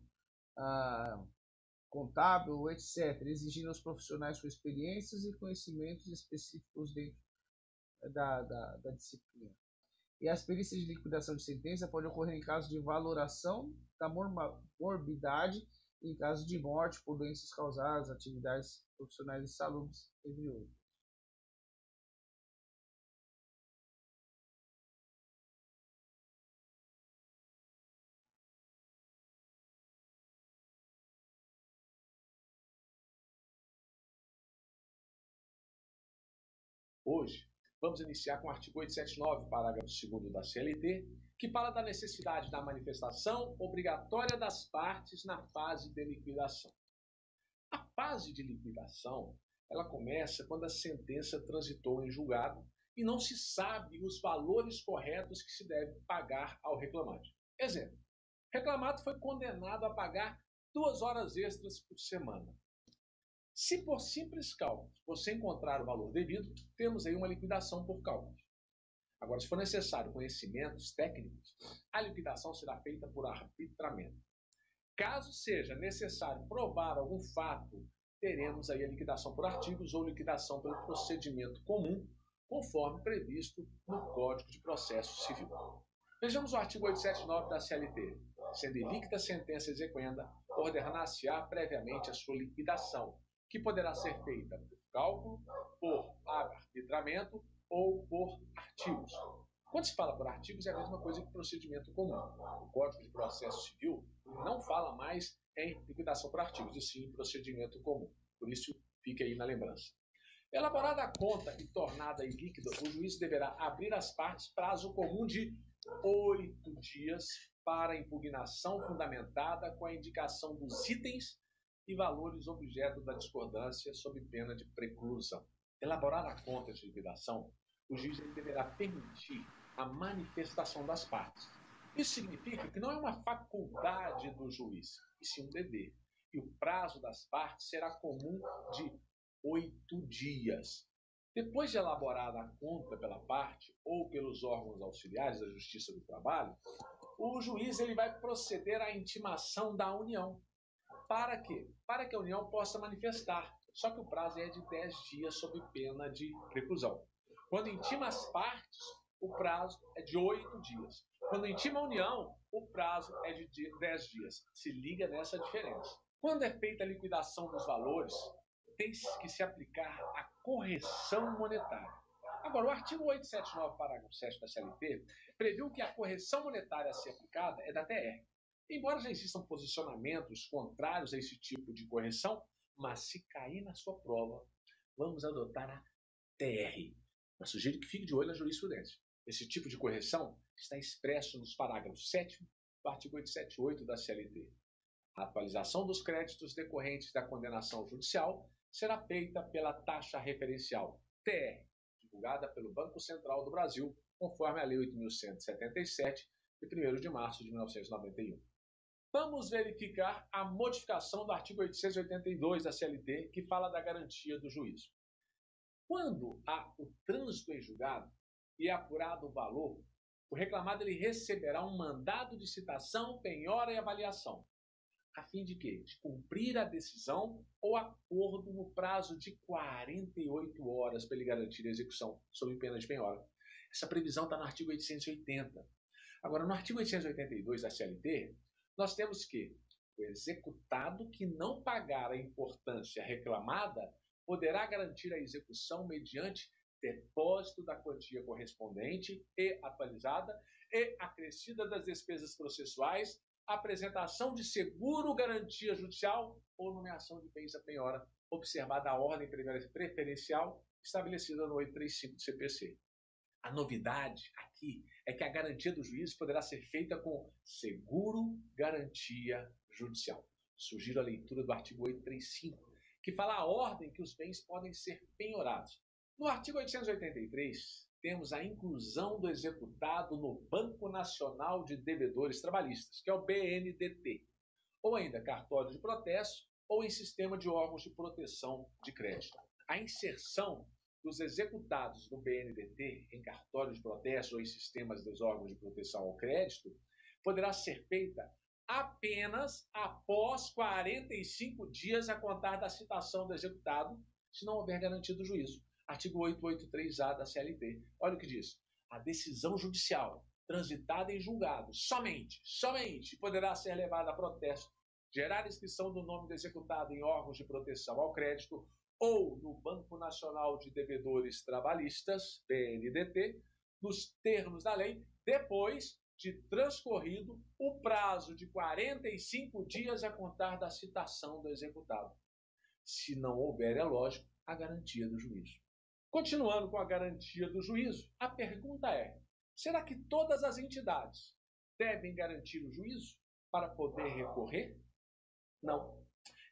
A: contábil, etc., exigindo aos profissionais com experiências e conhecimentos específicos dentro da disciplina. E as perícias de liquidação de sentença podem ocorrer em caso de valoração da morbidade, em caso de morte por doenças causadas, atividades profissionais insalubres, entre outros.
H: Hoje, vamos iniciar com o artigo 879, parágrafo 2º da CLT, que fala da necessidade da manifestação obrigatória das partes na fase de liquidação. A fase de liquidação, ela começa quando a sentença transitou em julgado e não se sabe os valores corretos que se deve pagar ao reclamante. Exemplo, o reclamado foi condenado a pagar 2 horas extras por semana. Se por simples cálculos você encontrar o valor devido, temos aí uma liquidação por cálculos. Agora, se for necessário conhecimentos técnicos, a liquidação será feita por arbitramento. Caso seja necessário provar algum fato, teremos aí a liquidação por artigos ou liquidação pelo procedimento comum, conforme previsto no Código de Processo Civil. Vejamos o artigo 879 da CLT. Sendo ilíquida a sentença exequenda, ordenar-se-á previamente a sua liquidação, que poderá ser feita por cálculo, por arbitramento ou por artigos. Quando se fala por artigos, é a mesma coisa que procedimento comum. O Código de Processo Civil não fala mais em liquidação por artigos, e sim em procedimento comum. Por isso, fique aí na lembrança. Elaborada a conta e tornada ilíquida, o juiz deverá abrir às partes prazo comum de 8 dias para impugnação fundamentada com a indicação dos itens e valores objeto da discordância sob pena de preclusão. Elaborada a conta de liquidação, o juiz deverá permitir a manifestação das partes. Isso significa que não é uma faculdade do juiz, e sim um dever. E o prazo das partes será comum de 8 dias. Depois de elaborada a conta pela parte ou pelos órgãos auxiliares da Justiça do Trabalho, o juiz ele vai proceder à intimação da União. Para quê? Para que a União possa manifestar. Só que o prazo é de 10 dias sob pena de reclusão. Quando intima as partes, o prazo é de 8 dias. Quando intima a União, o prazo é de 10 dias. Se liga nessa diferença. Quando é feita a liquidação dos valores, tem que se aplicar a correção monetária. Agora, o artigo 879, parágrafo 7 da CLT, previu que a correção monetária a ser aplicada é da TR. Embora já existam posicionamentos contrários a esse tipo de correção, mas se cair na sua prova, vamos adotar a TR. Mas sugiro que fique de olho na jurisprudência. Esse tipo de correção está expresso nos parágrafos 7º do artigo 878 da CLT. A atualização dos créditos decorrentes da condenação judicial será feita pela taxa referencial TR, divulgada pelo Banco Central do Brasil, conforme a Lei 8.177, de 1º de março de 1991. Vamos verificar a modificação do artigo 882 da CLT, que fala da garantia do juízo. Quando há o trânsito em julgado e é apurado o valor, o reclamado ele receberá um mandado de citação, penhora e avaliação, a fim de quê? De cumprir a decisão ou acordo no prazo de 48 horas para ele garantir a execução sob pena de penhora. Essa previsão está no artigo 880. Agora, no artigo 882 da CLT, nós temos que o executado que não pagar a importância reclamada poderá garantir a execução mediante depósito da quantia correspondente e atualizada e acrescida das despesas processuais, apresentação de seguro garantia judicial ou nomeação de bens a penhora, observada a ordem preferencial estabelecida no 835 do CPC. A novidade aqui é que a garantia do juiz poderá ser feita com seguro garantia judicial. Sugiro a leitura do artigo 835, que fala a ordem que os bens podem ser penhorados. No artigo 883, temos a inclusão do executado no Banco Nacional de Devedores Trabalhistas, que é o BNDT, ou ainda cartório de protesto, ou em sistema de órgãos de proteção de crédito. A inserção dos executados no BNDT em cartório de protesto ou em sistemas dos órgãos de proteção ao crédito poderá ser feita apenas após 45 dias a contar da citação do executado, se não houver garantia do juízo. Artigo 883-A da CLT. Olha o que diz. A decisão judicial transitada em julgado somente poderá ser levada a protesto, gerar inscrição do nome do executado em órgãos de proteção ao crédito ou no Banco Nacional de Devedores Trabalhistas, BNDT, nos termos da lei, depois de transcorrido o prazo de 45 dias a contar da citação do executado. Se não houver, é lógico, a garantia do juízo. Continuando com a garantia do juízo, a pergunta é: será que todas as entidades devem garantir o juízo para poder recorrer? Não.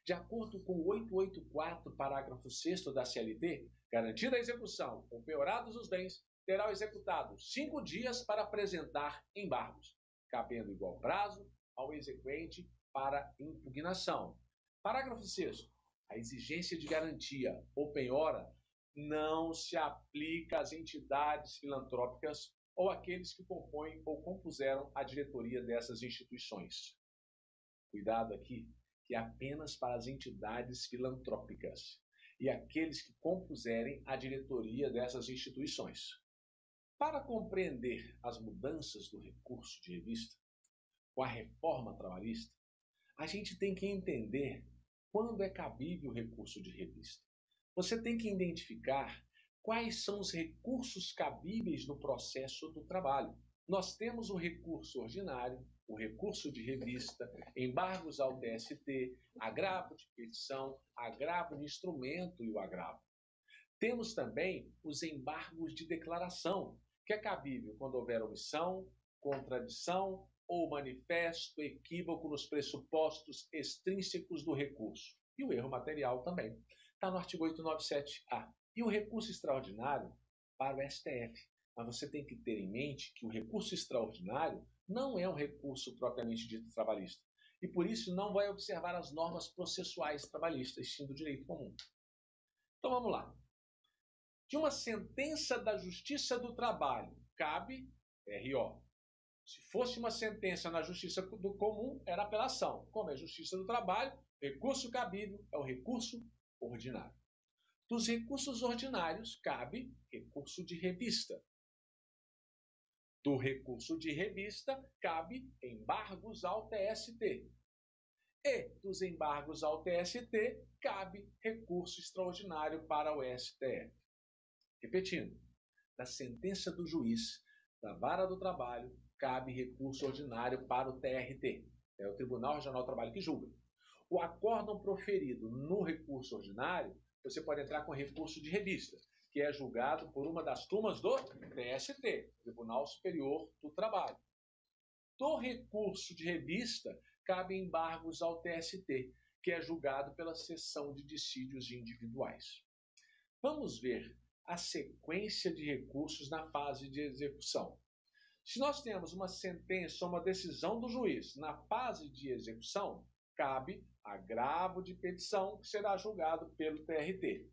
H: De acordo com o 884, parágrafo 6º da CLT, garantida a execução ou penhorados os bens, terá o executado 5 dias para apresentar embargos, cabendo igual prazo ao exequente para impugnação. Parágrafo 6º. A exigência de garantia ou penhora não se aplica às entidades filantrópicas ou àqueles que compõem ou compuseram a diretoria dessas instituições. Cuidado aqui, que é apenas para as entidades filantrópicas e aqueles que compuserem a diretoria dessas instituições. Para compreender as mudanças do recurso de revista, com a reforma trabalhista, a gente tem que entender quando é cabível o recurso de revista. Você tem que identificar quais são os recursos cabíveis no processo do trabalho. Nós temos o recurso ordinário, o recurso de revista, embargos ao TST, agravo de petição, agravo de instrumento e o agravo. Temos também os embargos de declaração, que é cabível quando houver omissão, contradição ou manifesto equívoco nos pressupostos extrínsecos do recurso. E o erro material também. Está no artigo 897-A. E o recurso extraordinário para o STF. Mas você tem que ter em mente que o recurso extraordinário não é um recurso propriamente dito trabalhista. E por isso não vai observar as normas processuais trabalhistas, sim do direito comum. Então vamos lá. De uma sentença da Justiça do Trabalho, cabe RO. Se fosse uma sentença na Justiça do Comum, era apelação. Como é Justiça do Trabalho, recurso cabível é o recurso ordinário. Dos recursos ordinários, cabe recurso de revista. Do recurso de revista, cabe embargos ao TST. E dos embargos ao TST, cabe recurso extraordinário para o STF. Repetindo, da sentença do juiz da Vara do Trabalho, cabe recurso ordinário para o TRT, é o Tribunal Regional do Trabalho que julga. O acórdão proferido no recurso ordinário, você pode entrar com recurso de revista, que é julgado por uma das turmas do TST, Tribunal Superior do Trabalho. Do recurso de revista, cabe embargos ao TST, que é julgado pela seção de dissídios individuais. Vamos ver a sequência de recursos na fase de execução. Se nós temos uma sentença ou uma decisão do juiz na fase de execução, cabe agravo de petição, que será julgado pelo TRT.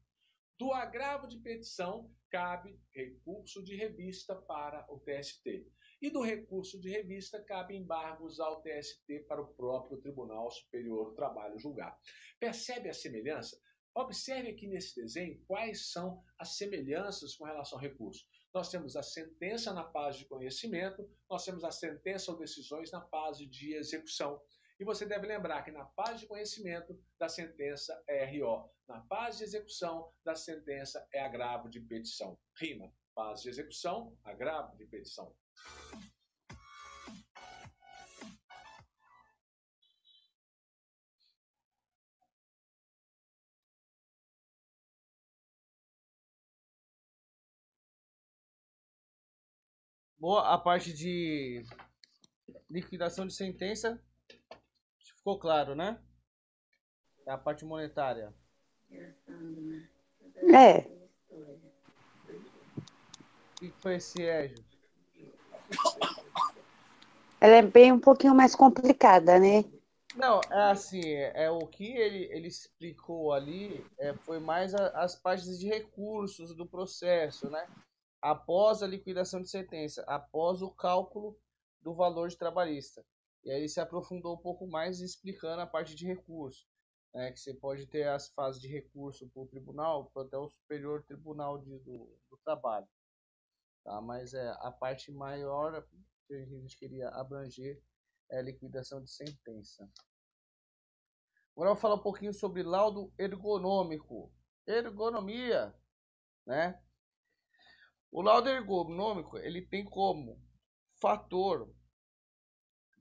H: Do agravo de petição, cabe recurso de revista para o TST. E do recurso de revista, cabe embargos ao TST para o próprio Tribunal Superior do Trabalho julgar. Percebe a semelhança? Observe aqui nesse desenho quais são as semelhanças com relação ao recurso. Nós temos a sentença na fase de conhecimento, nós temos a sentença ou decisões na fase de execução. E você deve lembrar que na fase de conhecimento da sentença é RO, na fase de execução da sentença é agravo de petição. Rima. Fase de execução, agravo de petição.
A: Boa, a parte de liquidação de sentença ficou claro, né? É a parte monetária.
D: É.
A: O que foi esse Égio?
D: Ela é bem um pouquinho mais complicada, né?
A: Não, é assim, o que ele explicou ali foi mais as partes de recursos do processo, né? Após a liquidação de sentença, após o cálculo do valor de trabalhista. E aí ele se aprofundou um pouco mais explicando a parte de recurso, né? Que você pode ter as fases de recurso para o tribunal, até o Superior Tribunal do Trabalho. Tá? Mas a parte maior que a gente queria abranger é a liquidação de sentença. Agora eu vou falar um pouquinho sobre laudo ergonômico. Ergonomia, né? O laudo ergonômico, ele tem como fator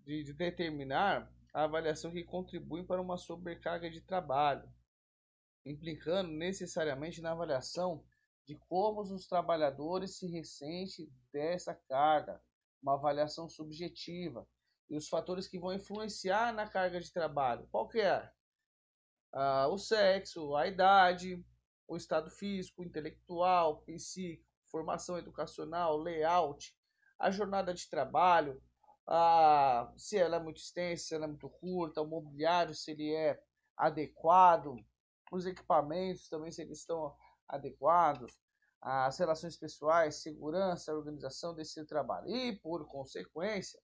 A: de determinar a avaliação que contribui para uma sobrecarga de trabalho, implicando necessariamente na avaliação de como os trabalhadores se ressentem dessa carga, uma avaliação subjetiva, e os fatores que vão influenciar na carga de trabalho. Qual que é? O sexo, a idade, o estado físico, intelectual, psíquico, formação educacional, layout, a jornada de trabalho, se ela é muito extensa, se ela é muito curta, o mobiliário, se ele é adequado, os equipamentos também, se eles estão adequados, as relações pessoais, segurança, a organização desse trabalho. E, por consequência,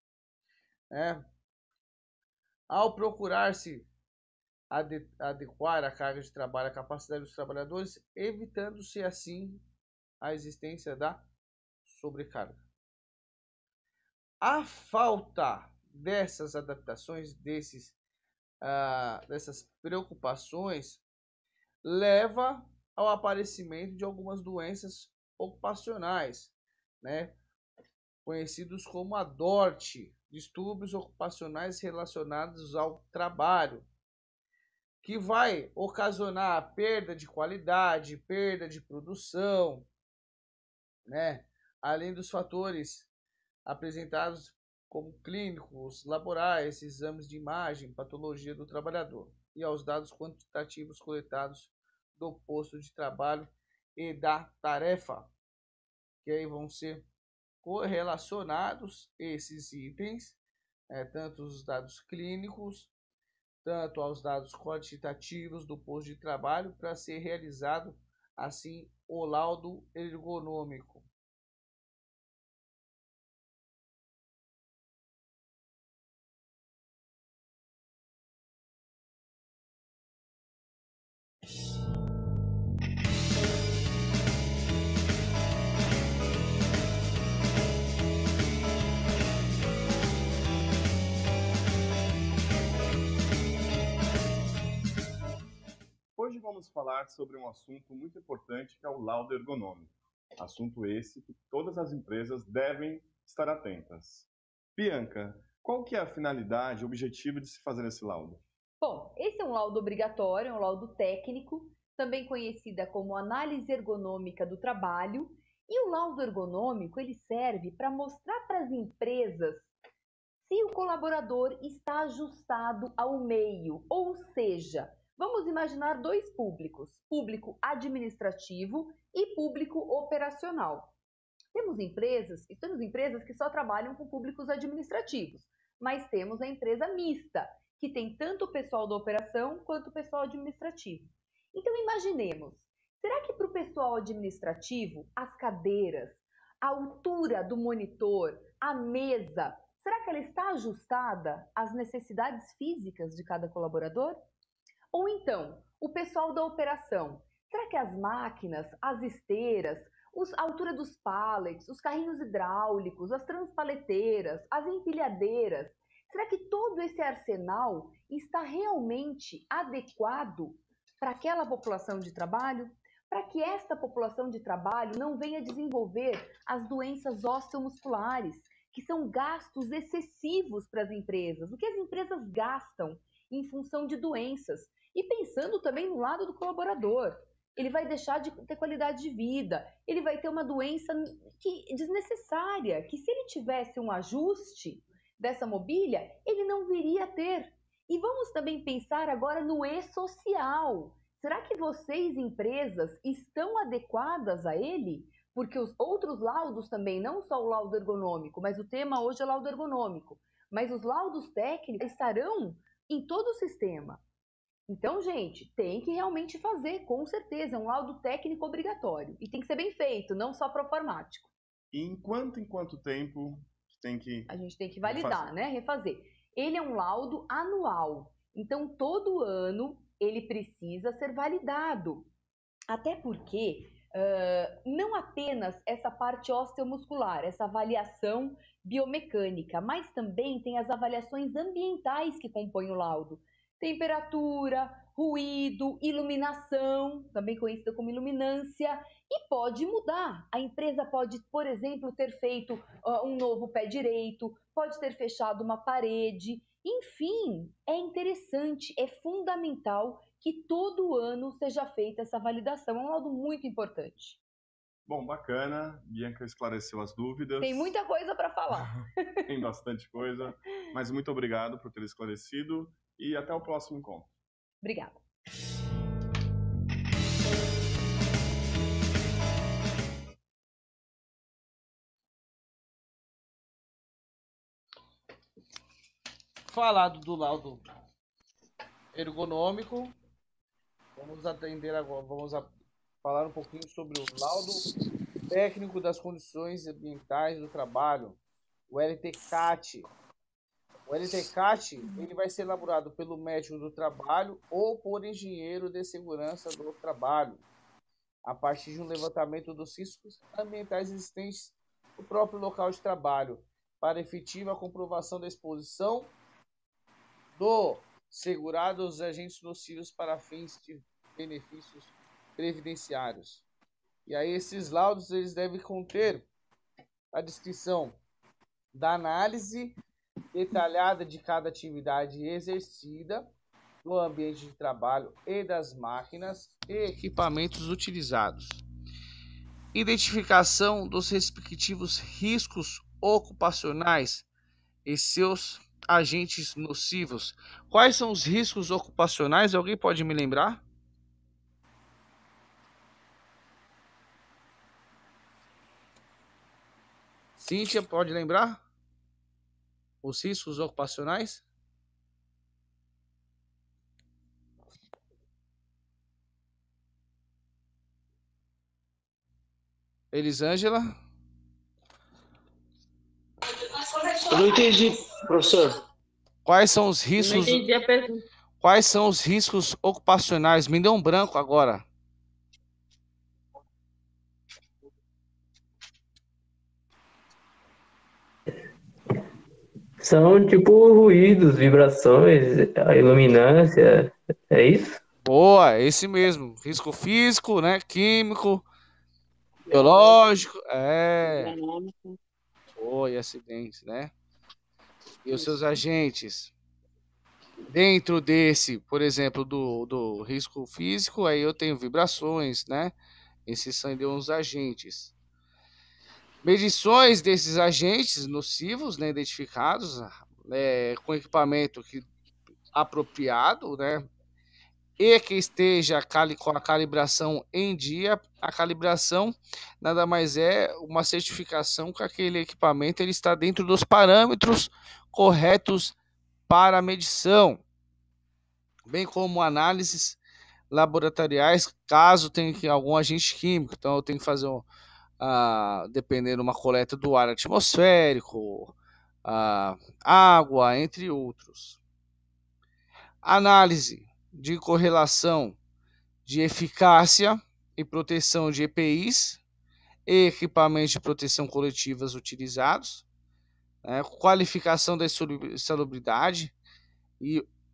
A: ao procurar-se adequar a carga de trabalho à capacidade dos trabalhadores, evitando-se assim a existência da sobrecarga. A falta dessas adaptações, dessas preocupações, leva ao aparecimento de algumas doenças ocupacionais, né? Conhecidos como a DORT, distúrbios ocupacionais relacionados ao trabalho, que vai ocasionar perda de qualidade, perda de produção, né? Além dos fatores apresentados como clínicos, laborais, exames de imagem, patologia do trabalhador, e aos dados quantitativos coletados do posto de trabalho e da tarefa, que aí vão ser correlacionados esses itens, tanto os dados clínicos, tanto aos dados quantitativos do posto de trabalho, para ser realizado assim o laudo ergonômico.
I: Hoje vamos falar sobre um assunto muito importante, que é o laudo ergonômico. Assunto esse que todas as empresas devem estar atentas. Bianca, qual que é a finalidade, o objetivo de se fazer esse laudo?
J: Bom, esse é um laudo obrigatório, é um laudo técnico, também conhecida como análise ergonômica do trabalho. E o laudo ergonômico, ele serve para mostrar para as empresas se o colaborador está ajustado ao meio, ou seja, vamos imaginar dois públicos, público administrativo e público operacional. Temos empresas que só trabalham com públicos administrativos, mas temos a empresa mista, que tem tanto o pessoal da operação quanto o pessoal administrativo. Então imaginemos, será que para o pessoal administrativo, as cadeiras, a altura do monitor, a mesa, será que ela está ajustada às necessidades físicas de cada colaborador? Ou então, o pessoal da operação, será que as máquinas, as esteiras, a altura dos pallets, os carrinhos hidráulicos, as transpaleteiras, as empilhadeiras, será que todo esse arsenal está realmente adequado para aquela população de trabalho? Para que esta população de trabalho não venha desenvolver as doenças osteomusculares, que são gastos excessivos para as empresas, o que as empresas gastam em função de doenças. E pensando também no lado do colaborador, ele vai deixar de ter qualidade de vida, ele vai ter uma doença desnecessária, que se ele tivesse um ajuste dessa mobília, ele não viria a ter. E vamos também pensar agora no e-social. Será que vocês, empresas, estão adequadas a ele? Porque os outros laudos também, não só o laudo ergonômico, mas o tema hoje é laudo ergonômico, mas os laudos técnicos estarão em todo o sistema. Então, gente, tem que realmente fazer, com certeza, é um laudo técnico obrigatório. E tem que ser bem feito, não só proformático.
I: E em quanto tempo tem que...
J: A gente tem que validar, né? Refazer. Ele é um laudo anual. Então, todo ano, ele precisa ser validado. Até porque não apenas essa parte osteomuscular, essa avaliação biomecânica, mas também tem as avaliações ambientais que compõem o laudo. Temperatura, ruído, iluminação, também conhecida como iluminância, e pode mudar. A empresa pode, por exemplo, ter feito um novo pé direito, pode ter fechado uma parede. Enfim, é interessante, é fundamental que todo ano seja feita essa validação. É um laudo muito importante.
I: Bom, bacana. Bianca esclareceu as dúvidas.
J: Tem muita coisa para falar.
I: Tem bastante coisa. Mas muito obrigado por ter esclarecido e até o próximo encontro.
J: Obrigada.
A: Falado do laudo ergonômico, vamos atender agora, falar um pouquinho sobre o laudo técnico das condições ambientais do trabalho, o LTCAT. O LTCAT ele vai ser elaborado pelo médico do trabalho ou por engenheiro de segurança do trabalho, a partir de um levantamento dos riscos ambientais existentes no próprio local de trabalho, para efetiva comprovação da exposição do segurado aos agentes nocivos para fins de benefícios previdenciários. E aí esses laudos eles devem conter a descrição da análise detalhada de cada atividade exercida no ambiente de trabalho e das máquinas e equipamentos utilizados. Identificação dos respectivos riscos ocupacionais e seus agentes nocivos. Quais são os riscos ocupacionais? Alguém pode me lembrar? Cíntia, pode lembrar? Os riscos ocupacionais? Elisângela?
B: Eu não entendi, professor.
A: Quais são os riscos?
G: Não entendi a pergunta.
A: Quais são os riscos ocupacionais? Me deu um branco agora.
E: São tipo ruídos, vibrações, a iluminância, é isso?
A: Boa, esse mesmo. Risco físico, né? Químico, biológico,
G: Econômico.
A: e acidentes, né? E os seus agentes. Dentro desse, por exemplo, do risco físico, aí eu tenho vibrações, né? Esses são os agentes. Medições desses agentes nocivos, né, identificados, com equipamento apropriado, né? E que esteja com a calibração em dia. A calibração nada mais é uma certificação que aquele equipamento ele está dentro dos parâmetros corretos para a medição, bem como análises laboratoriais, caso tenha algum agente químico. Então eu tenho que fazer, dependendo, uma coleta do ar atmosférico, água, entre outros. Análise de correlação de eficácia e proteção de EPIs e equipamentos de proteção coletivas utilizados, né? Qualificação da insalubridade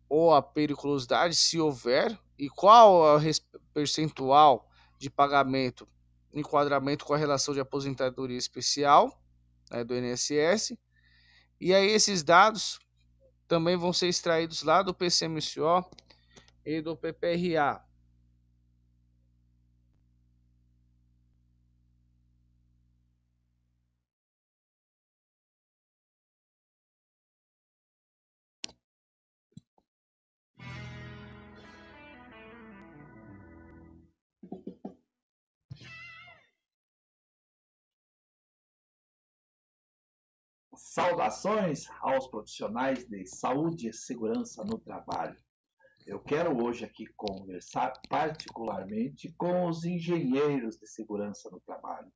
A: ou a periculosidade, se houver, e qual é o percentual de pagamento, enquadramento com a relação de aposentadoria especial, né, do INSS. E aí esses dados também vão ser extraídos lá do PCMSO e do PPRA.
C: Saudações aos profissionais de saúde e segurança no trabalho. Eu quero hoje aqui conversar particularmente com os engenheiros de segurança no trabalho.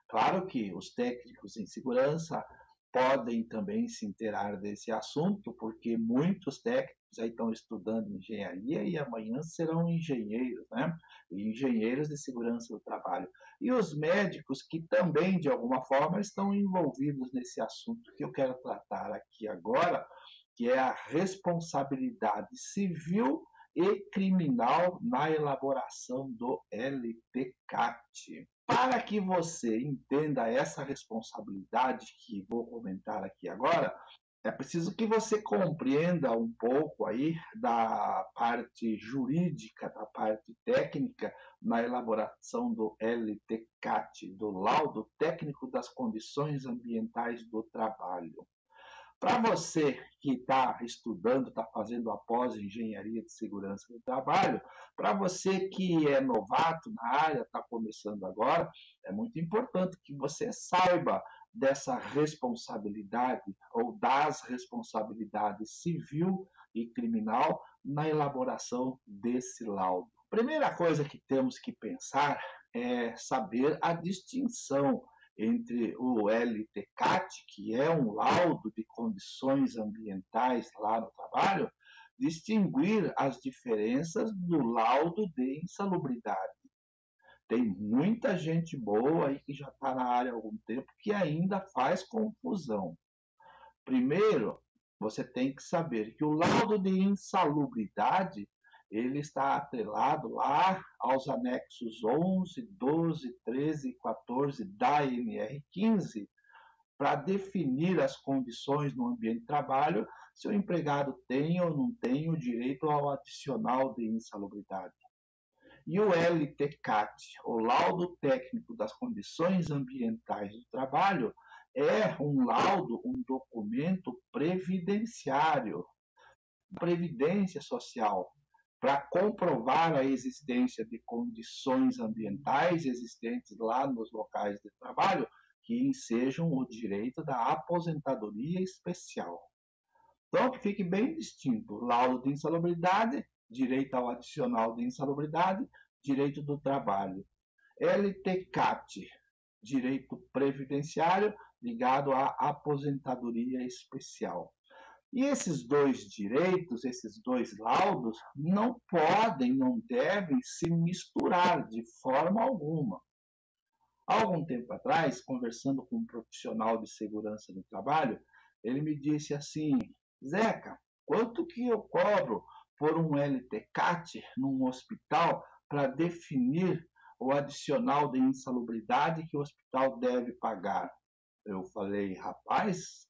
C: Claro que os técnicos em segurança podem também se inteirar desse assunto, porque muitos técnicos aí estão estudando engenharia e amanhã serão engenheiros, né? Engenheiros de segurança do trabalho. E os médicos que também, de alguma forma, estão envolvidos nesse assunto que eu quero tratar aqui agora, que é a responsabilidade civil e criminal na elaboração do LTCAT. Para que você entenda essa responsabilidade que vou comentar aqui agora,
K: É preciso que você compreenda um pouco aí da parte jurídica, da parte técnica na elaboração do LTCAT, do Laudo Técnico das Condições Ambientais do Trabalho. Para você que está estudando, está fazendo a pós-engenharia de segurança do trabalho, para você que é novato na área, está começando agora, é muito importante que você saiba dessa responsabilidade ou das responsabilidades civil e criminal na elaboração desse laudo. Primeira coisa que temos que pensar é saber a distinção entre o LTCAT, que é um laudo de condições ambientais lá no trabalho, distinguir as diferenças do laudo de insalubridade. Tem muita gente boa aí que já está na área há algum tempo que ainda faz confusão. Primeiro, você tem que saber que o laudo de insalubridade ele está atrelado lá aos anexos 11, 12, 13 e 14 da NR15 para definir as condições no ambiente de trabalho se o empregado tem ou não tem o direito ao adicional de insalubridade. E o LTCAT, o Laudo Técnico das Condições Ambientais do Trabalho, é um laudo, um documento previdenciário, previdência social, para comprovar a existência de condições ambientais existentes lá nos locais de trabalho que ensejam o direito da aposentadoria especial. Então, que fique bem distinto: laudo de insalubridade, direito ao adicional de insalubridade, direito do trabalho. LTCAT, direito previdenciário ligado à aposentadoria especial. E esses dois direitos, esses dois laudos, não podem, não devem se misturar de forma alguma. Há algum tempo atrás, conversando com um profissional de segurança do trabalho, ele me disse assim: Zeca, quanto que eu cobro por um LTCAT num hospital para definir o adicional de insalubridade que o hospital deve pagar? Eu falei: rapaz,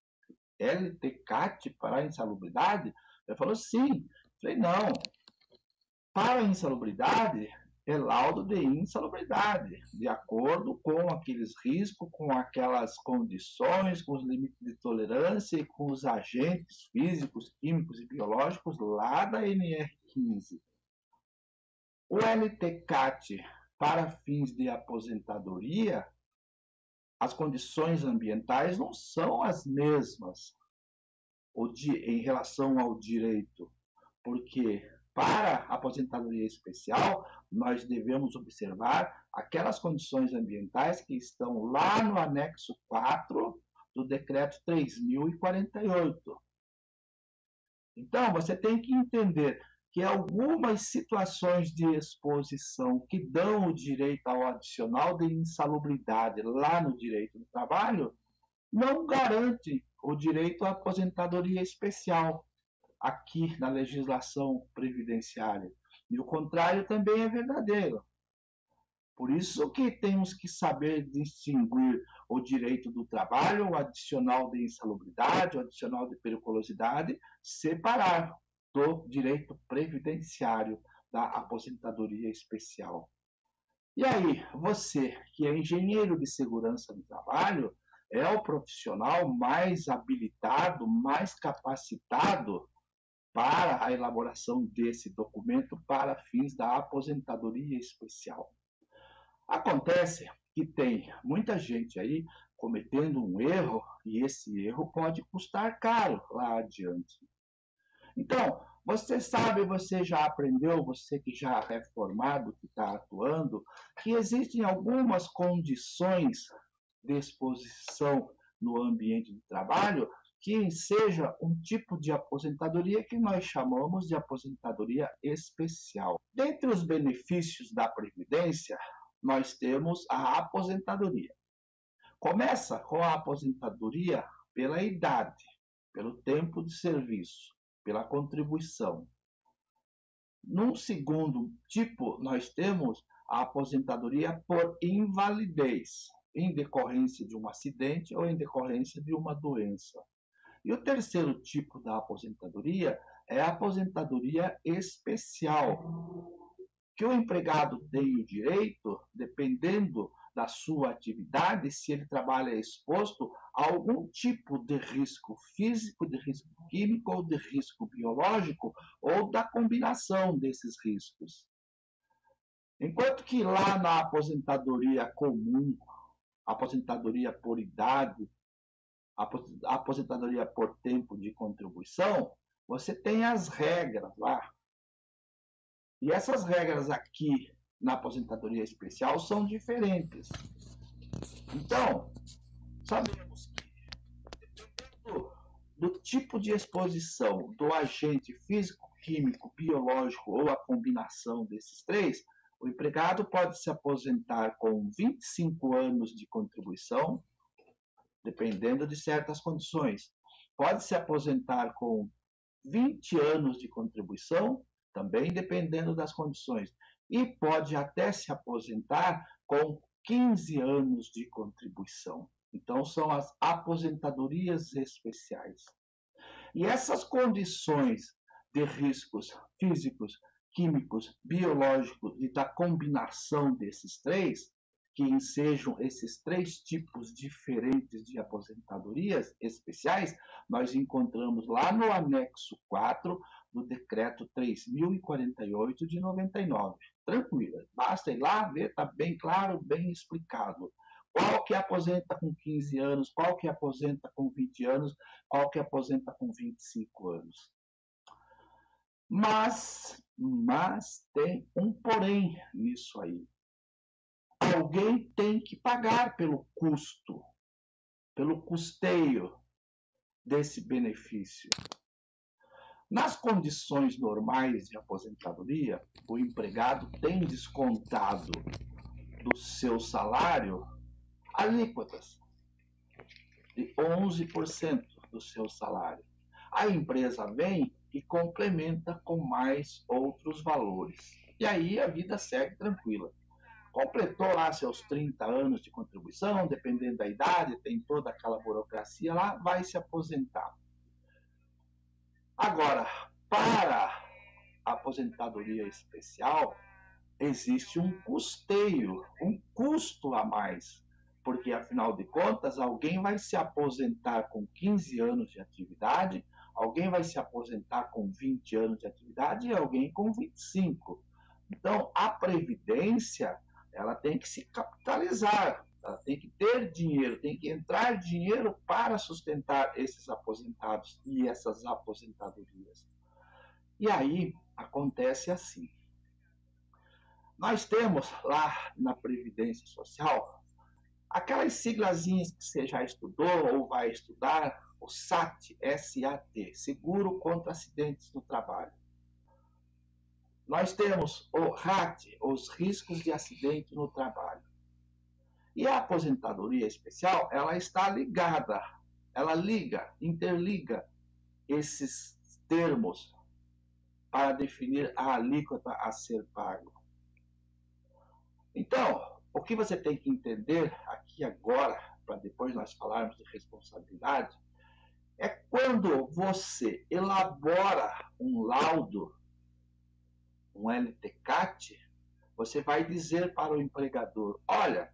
K: LTCAT para a insalubridade? Ele falou: sim. Eu falei: não, para a insalubridade é laudo de insalubridade, de acordo com aqueles riscos, com aquelas condições, com os limites de tolerância e com os agentes físicos, químicos e biológicos lá da NR15. O LTCAT para fins de aposentadoria, as condições ambientais não são as mesmas em relação ao direito, porque para a aposentadoria especial, nós devemos observar aquelas condições ambientais que estão lá no anexo 4 do Decreto 3.048. Então, você tem que entender que algumas situações de exposição que dão o direito ao adicional de insalubridade lá no direito do trabalho não garante o direito à aposentadoria especial aqui na legislação previdenciária. E o contrário também é verdadeiro. Por isso que temos que saber distinguir o direito do trabalho, o adicional de insalubridade, o adicional de periculosidade, separar do direito previdenciário da aposentadoria especial. E aí, você que é engenheiro de segurança do trabalho, é o profissional mais habilitado, mais capacitado para a elaboração desse documento para fins da aposentadoria especial. Acontece que tem muita gente aí cometendo um erro e esse erro pode custar caro lá adiante. Então, você sabe, você já aprendeu, você que já é formado, que está atuando, que existem algumas condições de exposição no ambiente de trabalho que seja um tipo de aposentadoria que nós chamamos de aposentadoria especial. Dentre os benefícios da Previdência, nós temos a aposentadoria. Começa com a aposentadoria pela idade, pelo tempo de serviço, pela contribuição. Num segundo tipo, nós temos a aposentadoria por invalidez, em decorrência de um acidente ou em decorrência de uma doença. E o terceiro tipo da aposentadoria é a aposentadoria especial, que o empregado tem o direito, dependendo da sua atividade, se ele trabalha exposto a algum tipo de risco físico, de risco químico ou de risco biológico, ou da combinação desses riscos. Enquanto que lá na aposentadoria comum, aposentadoria por idade, aposentadoria por tempo de contribuição, você tem as regras lá. E essas regras aqui na aposentadoria especial são diferentes. Então, sabemos que, dependendo do tipo de exposição do agente físico, químico, biológico ou a combinação desses três, o empregado pode se aposentar com 25 anos de contribuição, dependendo de certas condições. Pode se aposentar com 20 anos de contribuição, também dependendo das condições. E pode até se aposentar com 15 anos de contribuição. Então, são as aposentadorias especiais. E essas condições de riscos físicos, químicos, biológicos e da combinação desses três, que ensejam esses três tipos diferentes de aposentadorias especiais, nós encontramos lá no anexo 4 do decreto 3.048 de 99. Tranquilo, basta ir lá ver, está bem claro, bem explicado. Qual que aposenta com 15 anos, qual que aposenta com 20 anos, qual que aposenta com 25 anos. Mas tem um porém nisso aí. Alguém tem que pagar pelo custo, pelo custeio desse benefício. Nas condições normais de aposentadoria, o empregado tem descontado do seu salário alíquotas de 11% do seu salário. A empresa vem e complementa com mais outros valores. E aí a vida segue tranquila. Completou lá seus 30 anos de contribuição, dependendo da idade, tem toda aquela burocracia lá, vai se aposentar. Agora, para a aposentadoria especial, existe um custeio, um custo a mais, porque, afinal de contas, alguém vai se aposentar com 15 anos de atividade, alguém vai se aposentar com 20 anos de atividade e alguém com 25. Então, a Previdência, ela tem que se capitalizar, ela tem que ter dinheiro, tem que entrar dinheiro para sustentar esses aposentados e essas aposentadorias. E aí acontece assim. Nós temos lá na Previdência Social aquelas siglazinhas que você já estudou ou vai estudar, o SAT, S-A-T, Seguro contra Acidentes no Trabalho. Nós temos o RAT, os riscos de acidente no trabalho. E a aposentadoria especial, ela está ligada, ela interliga esses termos para definir a alíquota a ser pago. Então, o que você tem que entender aqui agora, para depois nós falarmos de responsabilidade, é quando você elabora um laudo, um LTCAT, você vai dizer para o empregador, olha,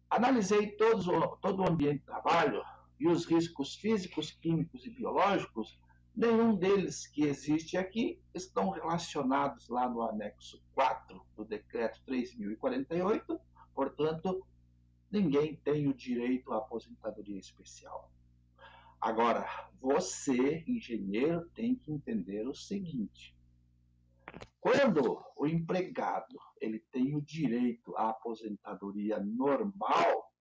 K: analisei todo o ambiente de trabalho e os riscos físicos, químicos e biológicos, nenhum deles que existe aqui estão relacionados lá no anexo 4 do decreto 3.048, portanto, ninguém tem o direito à aposentadoria especial. Agora, você, engenheiro, tem que entender o seguinte. Quando o empregado ele tem o direito à aposentadoria normal,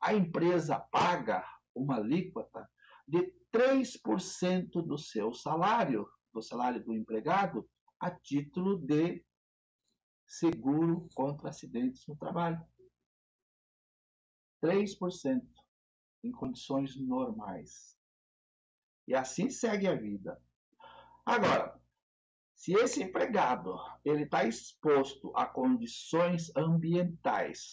K: a empresa paga uma alíquota de 3% do seu salário, do salário do empregado, a título de seguro contra acidentes no trabalho. 3% em condições normais. E assim segue a vida. Agora, se esse empregado ele está exposto a condições ambientais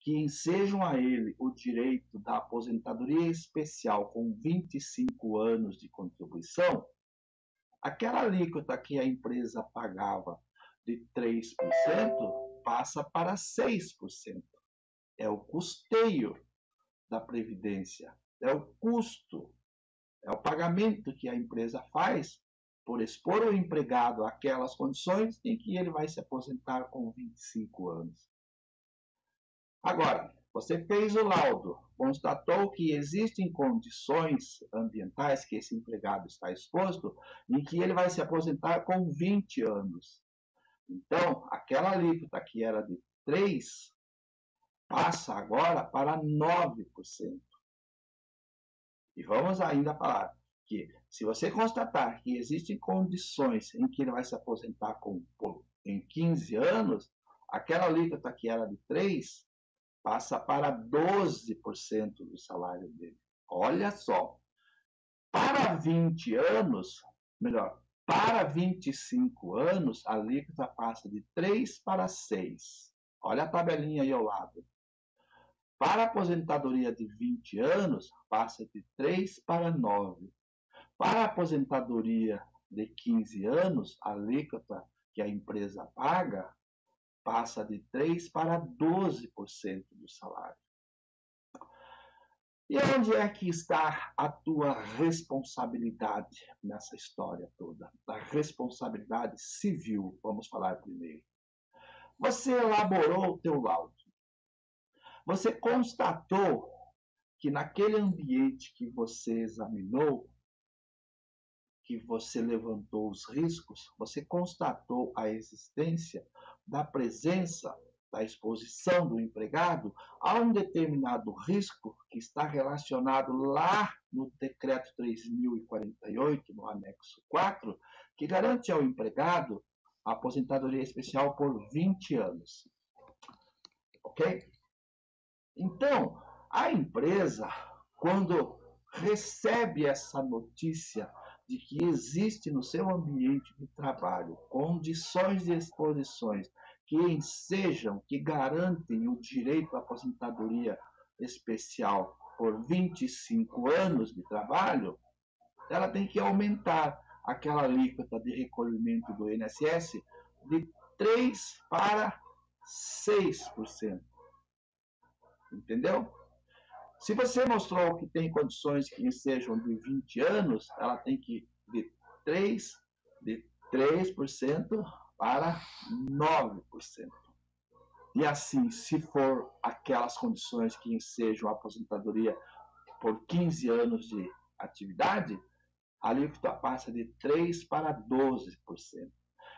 K: que ensejam a ele o direito da aposentadoria especial com 25 anos de contribuição, aquela alíquota que a empresa pagava de 3% passa para 6%. É o custeio da Previdência, é o custo, é o pagamento que a empresa faz por expor o empregado àquelas condições em que ele vai se aposentar com 25 anos. Agora, você fez o laudo, constatou que existem condições ambientais que esse empregado está exposto em que ele vai se aposentar com 20 anos. Então, aquela alíquota que era de 3% passa agora para 9%. E vamos ainda falar que, se você constatar que existem condições em que ele vai se aposentar em 15 anos, aquela alíquota que era de 3% passa para 12% do salário dele. Olha só, para 20 anos, melhor, para 25 anos, a alíquota passa de 3% para 6%. Olha a tabelinha aí ao lado. Para a aposentadoria de 20 anos, passa de 3% para 9%. Para a aposentadoria de 15 anos, a alíquota que a empresa paga passa de 3% para 12% do salário. E onde é que está a tua responsabilidade nessa história toda? A responsabilidade civil, vamos falar primeiro. Você elaborou o teu laudo. Você constatou que naquele ambiente que você examinou, que você levantou os riscos, você constatou a existência da presença, da exposição do empregado a um determinado risco que está relacionado lá no Decreto 3.048, no anexo 4, que garante ao empregado a aposentadoria especial por 20 anos. Ok? Então, a empresa, quando recebe essa notícia de que existe no seu ambiente de trabalho condições de exposições que ensejam, que garantem o direito à aposentadoria especial por 25 anos de trabalho, ela tem que aumentar aquela alíquota de recolhimento do INSS de 3% para 6%. Entendeu? Se você mostrou que tem condições que sejam de 20 anos, ela tem que ir de 3% para 9%. E assim, se for aquelas condições que ensejam a aposentadoria por 15 anos de atividade, a alíquota passa de 3% para 12%.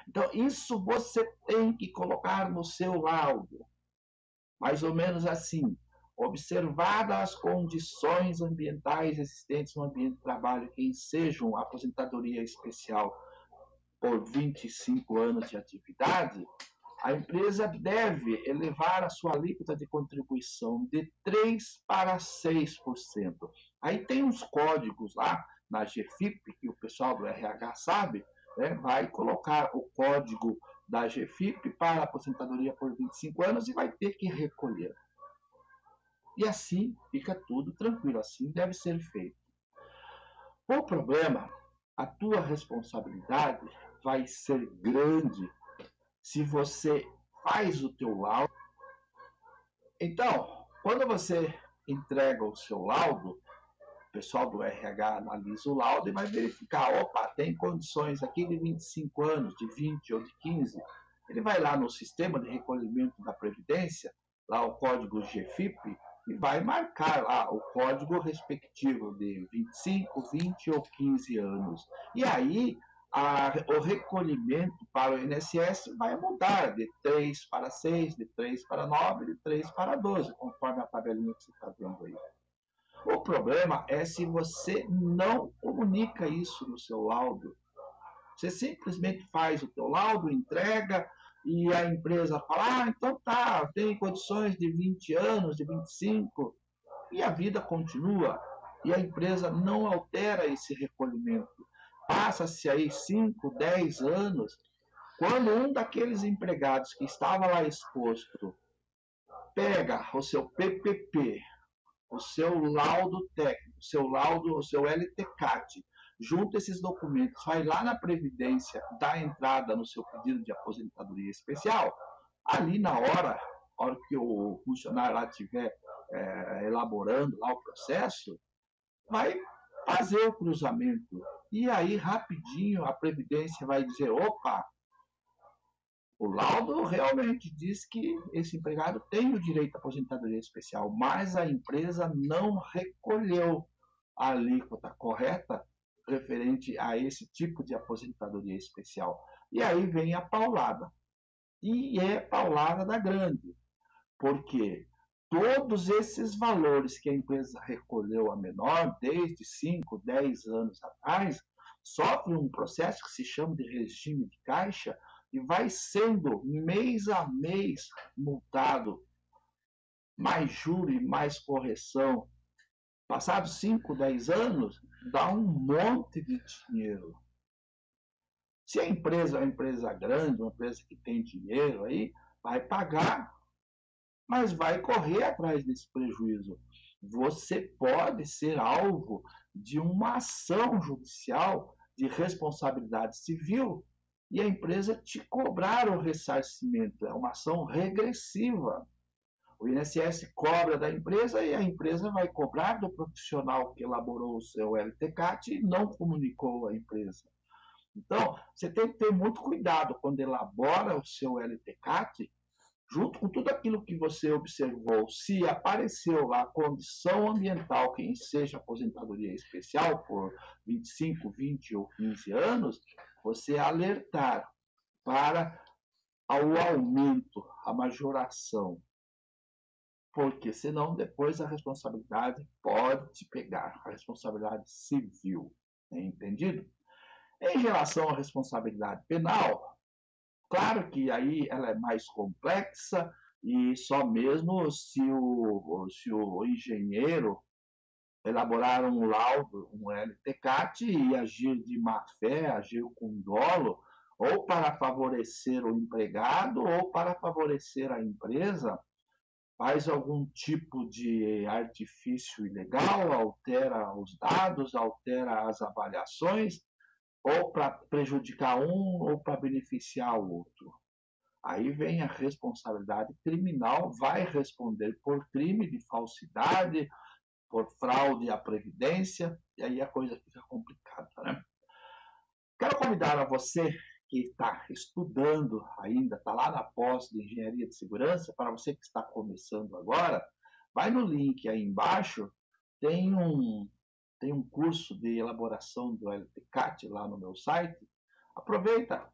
K: Então, isso você tem que colocar no seu laudo. Mais ou menos assim. Observadas as condições ambientais existentes no ambiente de trabalho que ensejam a aposentadoria especial por 25 anos de atividade, a empresa deve elevar a sua alíquota de contribuição de 3% para 6%. Aí tem uns códigos lá na GFIP, que o pessoal do RH sabe, né, vai colocar o código da GFIP para a aposentadoria por 25 anos e vai ter que recolher. E assim fica tudo tranquilo, assim deve ser feito. O problema, a tua responsabilidade vai ser grande se você faz o teu laudo. Então, quando você entrega o seu laudo, o pessoal do RH analisa o laudo e vai verificar, opa, tem condições aqui de 25 anos, de 20 ou de 15. Ele vai lá no sistema de recolhimento da Previdência, lá o código GFIP, e vai marcar lá o código respectivo de 25, 20 ou 15 anos. E aí, o recolhimento para o INSS vai mudar de 3% para 6%, de 3% para 9%, de 3% para 12%, conforme a tabelinha que você está vendo aí. O problema é se você não comunica isso no seu laudo. Você simplesmente faz o teu laudo, entrega, e a empresa fala, então tá, tem condições de 20 anos, de 25, e a vida continua. E a empresa não altera esse recolhimento. Passa-se aí 5, 10 anos, quando um daqueles empregados que estava lá exposto pega o seu PPP, o seu laudo técnico, o seu LTCAT, junta esses documentos, vai lá na Previdência, dá entrada no seu pedido de aposentadoria especial, ali na hora que o funcionário lá estiver elaborando lá o processo, vai fazer o cruzamento. E aí, rapidinho, a Previdência vai dizer, opa, o laudo realmente diz que esse empregado tem o direito à aposentadoria especial, mas a empresa não recolheu a alíquota correta referente a esse tipo de aposentadoria especial. E aí vem a paulada. E é paulada da grande, porque todos esses valores que a empresa recolheu a menor, desde 5, 10 anos atrás, sofrem um processo que se chama de regime de caixa, e vai sendo mês a mês multado, mais juro e mais correção. Passados 5, 10 anos, dá um monte de dinheiro. Se a empresa é uma empresa grande, uma empresa que tem dinheiro, aí vai pagar, mas vai correr atrás desse prejuízo. Você pode ser alvo de uma ação judicial de responsabilidade civil e a empresa te cobrar o ressarcimento. É uma ação regressiva. O INSS cobra da empresa e a empresa vai cobrar do profissional que elaborou o seu LTCAT e não comunicou à empresa. Então, você tem que ter muito cuidado quando elabora o seu LTCAT, junto com tudo aquilo que você observou. Se apareceu lá a condição ambiental que seja aposentadoria especial por 25, 20 ou 15 anos, você alertar para o aumento, a majoração. Porque senão depois a responsabilidade pode te pegar, a responsabilidade civil. Entendido? Em relação à responsabilidade penal, claro que aí ela é mais complexa e só mesmo se o engenheiro elaborar um laudo, um LTCAT e agir de má fé, agir com dolo, ou para favorecer o empregado ou para favorecer a empresa, faz algum tipo de artifício ilegal, altera os dados, altera as avaliações, ou para prejudicar um ou para beneficiar o outro. Aí vem a responsabilidade criminal, vai responder por crime de falsidade, por fraude à Previdência, e aí a coisa fica complicada, né? Quero convidar a você que está estudando ainda, está lá na pós de Engenharia de Segurança, para você que está começando agora, vai no link aí embaixo, tem um curso de elaboração do LTCAT lá no meu site. Aproveita,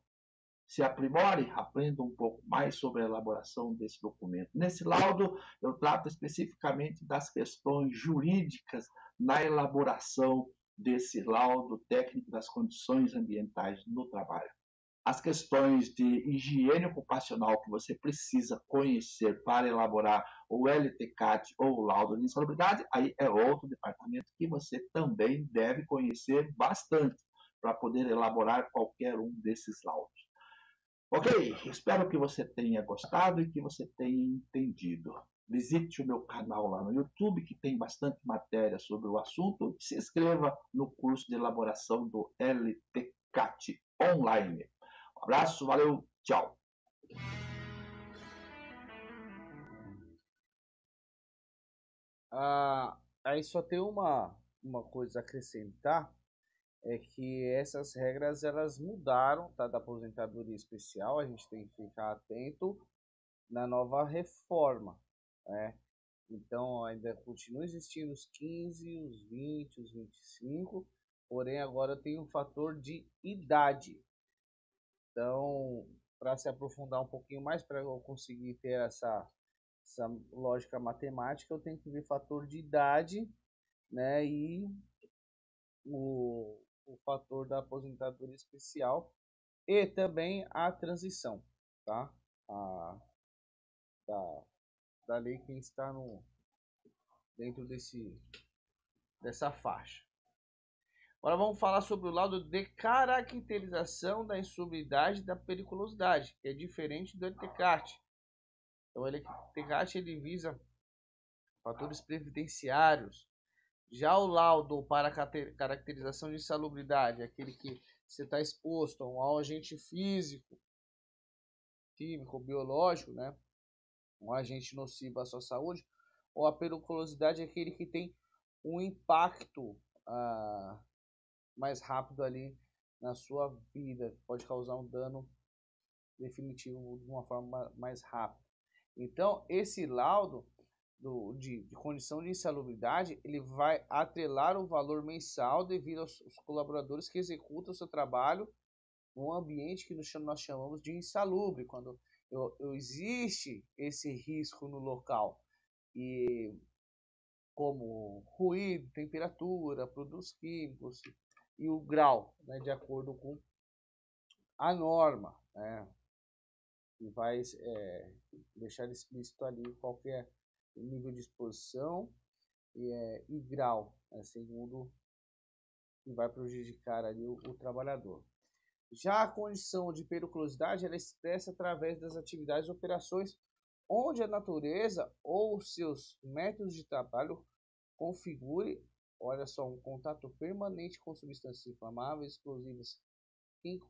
K: se aprimore, aprenda um pouco mais sobre a elaboração desse documento. Nesse laudo, eu trato especificamente das questões jurídicas na elaboração desse laudo técnico das condições ambientais no trabalho. As questões de higiene ocupacional que você precisa conhecer para elaborar o LTCAT ou o laudo de insalubridade, aí é outro departamento que você também deve conhecer bastante para poder elaborar qualquer um desses laudos. Ok, espero que você tenha gostado e que você tenha entendido. Visite o meu canal lá no YouTube, que tem bastante matéria sobre o assunto. Se inscreva no curso de elaboração do LTCAT online. Um abraço, valeu, tchau.
A: Aí só tem uma coisa a acrescentar, é que essas regras elas mudaram, tá, da aposentadoria especial. A gente tem que ficar atento na nova reforma, né? Então ainda continua existindo os 15, os 20, os 25, porém agora tem um fator de idade. Então, para se aprofundar um pouquinho mais, para eu conseguir ter essa lógica matemática, eu tenho que ver fator de idade, né, e o fator da aposentadoria especial e também a transição, tá? Da lei que está dentro dessa faixa. Agora vamos falar sobre o laudo de caracterização da insalubridade e da periculosidade, que é diferente do LTCAT. Então, o LTCAT ele visa fatores previdenciários. Já o laudo para caracterização de insalubridade, aquele que você está exposto a um agente físico, químico, biológico, né? Um agente nocivo à sua saúde, ou a periculosidade é aquele que tem um impacto mais rápido ali na sua vida, pode causar um dano definitivo de uma forma mais rápida. Então, esse laudo de condição de insalubridade, ele vai atrelar o valor mensal devido aos colaboradores que executam o seu trabalho num ambiente que nós chamamos de insalubre, quando existe esse risco no local, e como ruído, temperatura, produtos químicos e o grau, né, de acordo com a norma, né, e vai deixar explícito ali qual que é o nível de exposição e grau, né, segundo que vai prejudicar ali o trabalhador. Já a condição de periculosidade ela é expressa através das atividades e operações onde a natureza ou seus métodos de trabalho configure, olha só, um contato permanente com substâncias inflamáveis, explosivas, que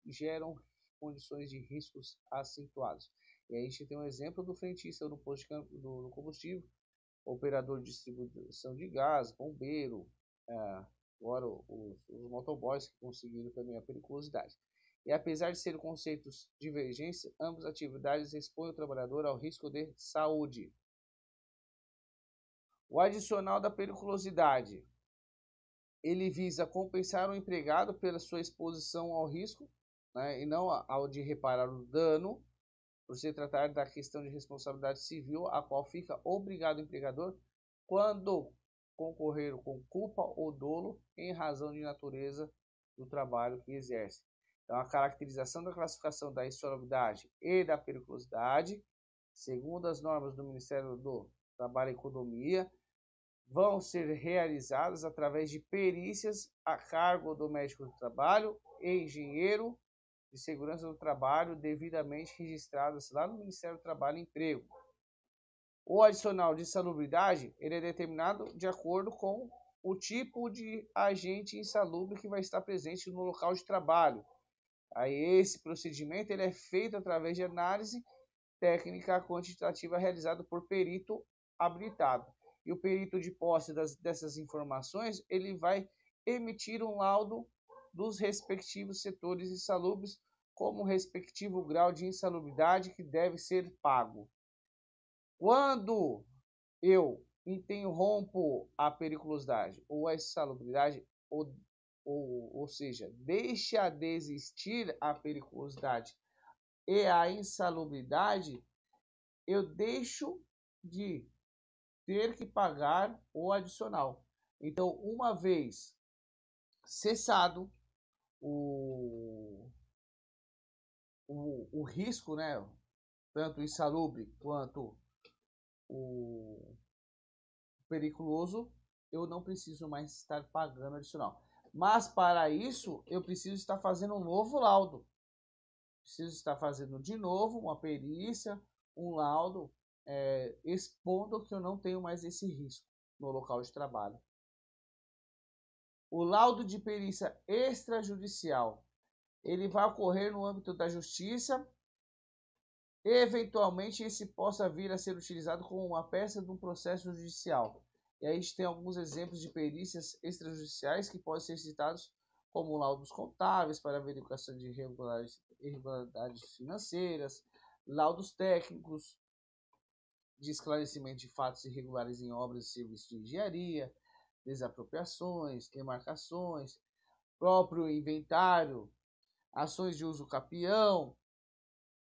A: geram condições de riscos acentuados. E aí a gente tem um exemplo do frentista no posto do combustível, operador de distribuição de gás, bombeiro, agora os motoboys que conseguiram também a periculosidade. E apesar de serem conceitos divergentes, ambas atividades expõem o trabalhador ao risco de saúde. O adicional da periculosidade, ele visa compensar o empregado pela sua exposição ao risco, né, e não ao de reparar o dano, por se tratar da questão de responsabilidade civil, a qual fica obrigado o empregador quando concorrer com culpa ou dolo em razão de natureza do trabalho que exerce. Então, a caracterização da classificação da insalubridade e da periculosidade, segundo as normas do Ministério do Trabalho e Economia, vão ser realizadas através de perícias a cargo do médico do trabalho e engenheiro de segurança do trabalho devidamente registradas lá no Ministério do Trabalho e Emprego. O adicional de insalubridade ele é determinado de acordo com o tipo de agente insalubre que vai estar presente no local de trabalho. Aí esse procedimento ele é feito através de análise técnica quantitativa realizada por perito habilitado. E o perito de posse dessas informações ele vai emitir um laudo dos respectivos setores insalubres como o respectivo grau de insalubridade que deve ser pago. Quando eu interrompo a periculosidade ou a insalubridade, ou seja, deixa de existir a periculosidade e a insalubridade, eu deixo de ter que pagar o adicional. Então, uma vez cessado o risco, né, tanto insalubre quanto o periculoso, eu não preciso mais estar pagando adicional. Mas para isso, eu preciso estar fazendo um novo laudo. Preciso estar fazendo de novo uma perícia, um laudo, expondo que eu não tenho mais esse risco no local de trabalho. O laudo de perícia extrajudicial, ele vai ocorrer no âmbito da justiça. Eventualmente, esse possa vir a ser utilizado como uma peça de um processo judicial. E aí a gente tem alguns exemplos de perícias extrajudiciais que podem ser citados como laudos contábeis para verificação de irregularidades financeiras, laudos técnicos de esclarecimento de fatos irregulares em obras e serviços de engenharia, desapropriações, demarcações, próprio inventário, ações de uso capião,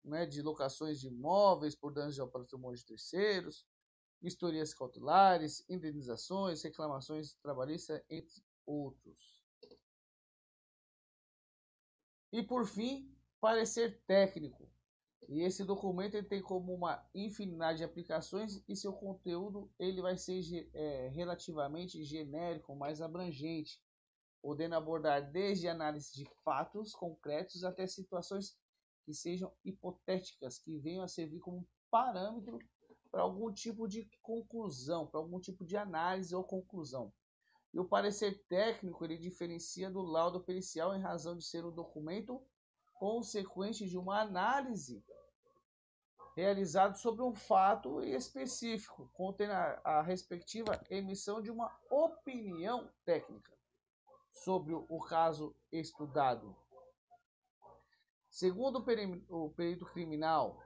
A: né, de locações de imóveis por danos ao patrimônio de terceiros, vistorias cautelares, indenizações, reclamações trabalhistas, entre outros. E por fim, parecer técnico. E esse documento ele tem como uma infinidade de aplicações e seu conteúdo ele vai ser relativamente genérico, mais abrangente, podendo abordar desde análise de fatos concretos até situações que sejam hipotéticas, que venham a servir como parâmetro para algum tipo de conclusão, para algum tipo de análise ou conclusão. E o parecer técnico, ele diferencia do laudo pericial em razão de ser um documento consequente de uma análise realizada sobre um fato específico, contendo a respectiva emissão de uma opinião técnica sobre o caso estudado. Segundo o perito criminal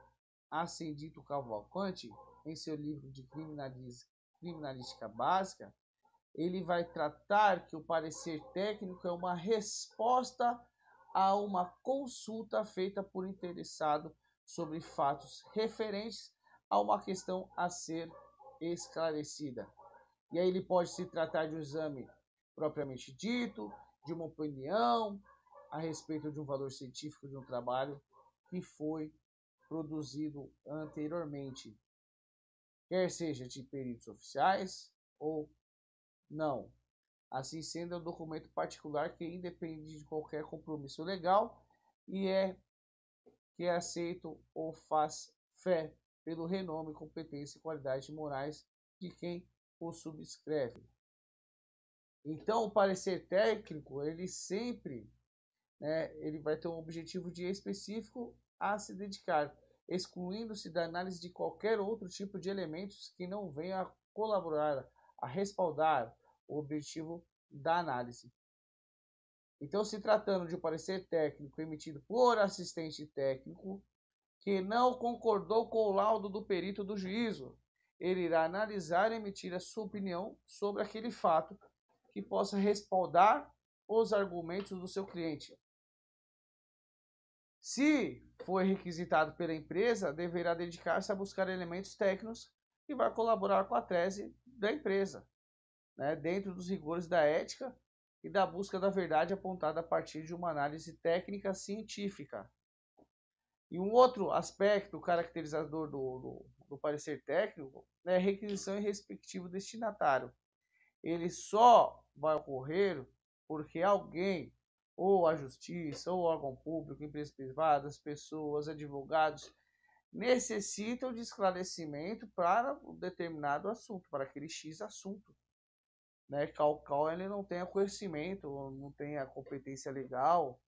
A: Ascendito Cavalcante, em seu livro de criminalística básica, ele vai tratar que o parecer técnico é uma resposta a uma consulta feita por interessado sobre fatos referentes a uma questão a ser esclarecida. E aí ele pode se tratar de um exame propriamente dito, de uma opinião a respeito de um valor científico de um trabalho que foi produzido anteriormente, quer seja de peritos oficiais ou não. Assim sendo, é um documento particular que independe de qualquer compromisso legal e que é aceito ou faz fé pelo renome, competência e qualidade morais de quem o subscreve. Então, o parecer técnico, ele sempre, ele vai ter um objetivo específico a se dedicar, excluindo-se da análise de qualquer outro tipo de elementos que não venha a colaborar, a respaldar o objetivo da análise. Então, se tratando de um parecer técnico emitido por assistente técnico que não concordou com o laudo do perito do juízo, ele irá analisar e emitir a sua opinião sobre aquele fato que possa respaldar os argumentos do seu cliente. Se for requisitado pela empresa, deverá dedicar-se a buscar elementos técnicos que vai colaborar com a tese da empresa, dentro dos rigores da ética e da busca da verdade apontada a partir de uma análise técnica científica. E um outro aspecto caracterizador do parecer técnico é a requisição e respectivo destinatário. Ele só vai ocorrer porque alguém, ou a justiça, ou órgão público, empresas privadas, pessoas, advogados, necessitam de esclarecimento para um determinado assunto, para aquele X assunto. Qual ele não tem conhecimento, não tem a competência legal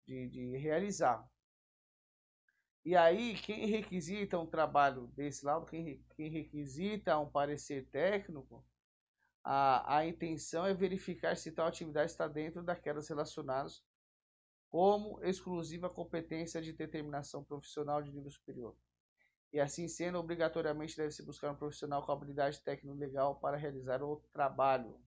A: de realizar. E aí, quem requisita um trabalho desse lado, quem requisita um parecer técnico, a intenção é verificar se tal atividade está dentro daquelas relacionadas como exclusiva competência de determinação profissional de nível superior. E assim sendo, obrigatoriamente deve-se buscar um profissional com habilidade técnico-legal para realizar o trabalho.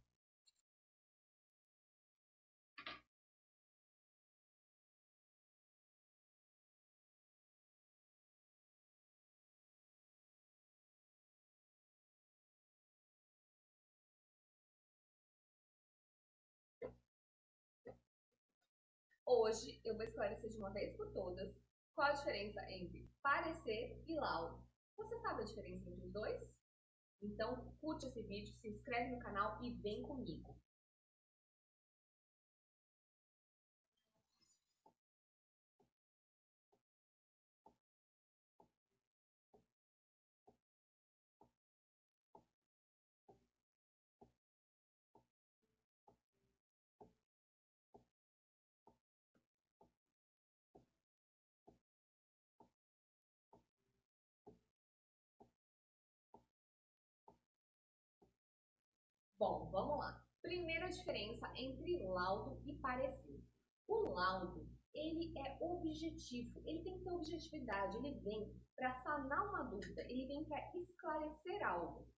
L: Hoje eu vou esclarecer de uma vez por todas qual a diferença entre parecer e laudo. Você sabe a diferença entre os dois? Então curte esse vídeo, se inscreve no canal e vem comigo. Bom, vamos lá. Primeira diferença entre laudo e parecer. O laudo, ele é objetivo, ele tem que ter objetividade, ele vem para sanar uma dúvida, ele vem para esclarecer algo.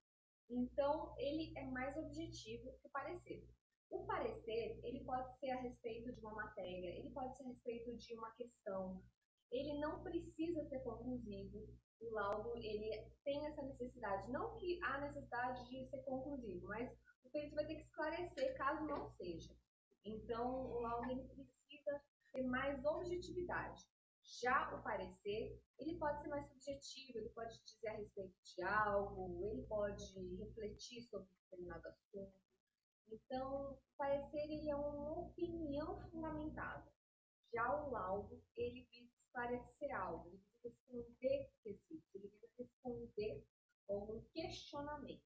L: Então, ele é mais objetivo que o parecer. O parecer, ele pode ser a respeito de uma matéria, ele pode ser a respeito de uma questão, ele não precisa ser conclusivo. O laudo, ele tem essa necessidade, não que há necessidade de ser conclusivo, mas o perito vai ter que esclarecer caso não seja. Então, o laudo ele precisa ter mais objetividade. Já o parecer, ele pode ser mais subjetivo, ele pode dizer a respeito de algo, ele pode refletir sobre um determinado assunto. Então, o parecer ele é uma opinião fundamentada. Já o laudo, ele visa esclarecer algo, ele visa responder quesitos, ele visa questionamento.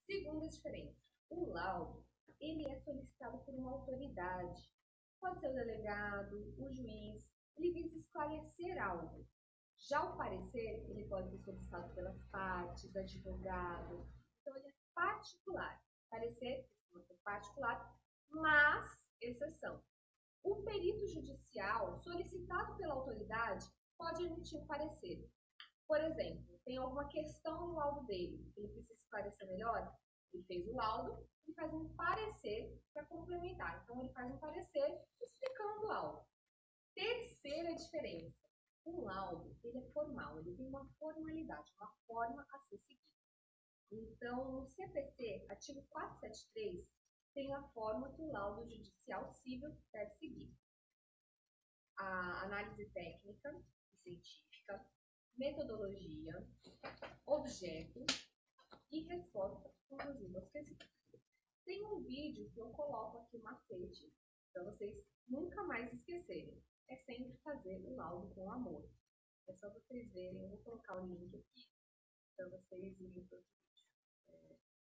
L: Segunda diferença, o laudo, ele é solicitado por uma autoridade. Pode ser o delegado, o juiz, ele visa esclarecer algo. Já o parecer, ele pode ser solicitado pelas partes, advogado. Então, ele é particular. Parecer pode ser particular, mas, exceção. O perito judicial, solicitado pela autoridade, pode emitir um parecer. Por exemplo, tem alguma questão no laudo dele, ele precisa esclarecer melhor, ele fez o laudo, ele faz um parecer para complementar. Então, ele faz um parecer explicando o laudo. Terceira diferença. O laudo, ele é formal, ele tem uma formalidade, uma forma a ser seguida. Então, no CPC, artigo 473, tem a forma que o laudo judicial civil deve seguir. A análise técnica e científica, metodologia, objeto e resposta conclusiva aos quesitos. Tem um vídeo que eu coloco aqui, macete, para vocês nunca mais esquecerem. É sempre fazer o laudo com amor. É só vocês verem, eu vou colocar o link aqui para vocês irem para o vídeo.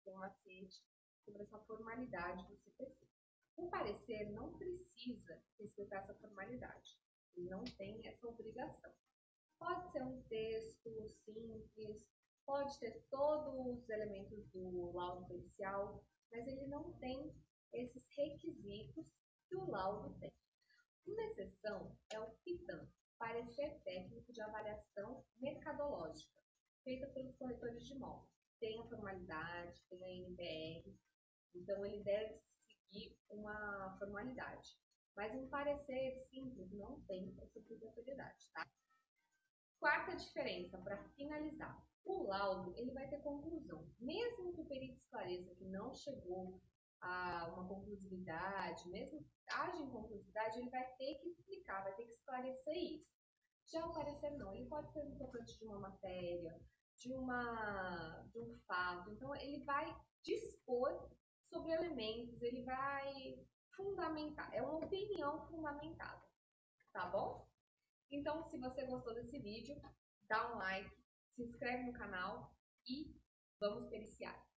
L: Tem um macete sobre essa formalidade do CPC. O parecer não precisa respeitar essa formalidade. Ele não tem essa obrigação. Pode ser um texto simples, pode ter todos os elementos do laudo pericial, mas ele não tem esses requisitos que o laudo tem. Uma exceção é o PITAM, Parecer Técnico de Avaliação Mercadológica, feita pelos corretores de imóveis. Tem a formalidade, tem a NBR, então ele deve seguir uma formalidade. Mas um parecer simples não tem essa obrigatoriedade, tá? Quarta diferença, para finalizar. O laudo, ele vai ter conclusão. Mesmo que o perito esclareça que não chegou a uma conclusividade, mesmo que haja inconclusividade, ele vai ter que explicar, vai ter que esclarecer isso. Já o parecer não, ele pode ser no tocante de uma matéria, de um fato. Então, ele vai dispor sobre elementos, ele vai fundamentar. É uma opinião fundamentada, tá bom? Então, se você gostou desse vídeo, dá um like, se inscreve no canal e vamos periciar.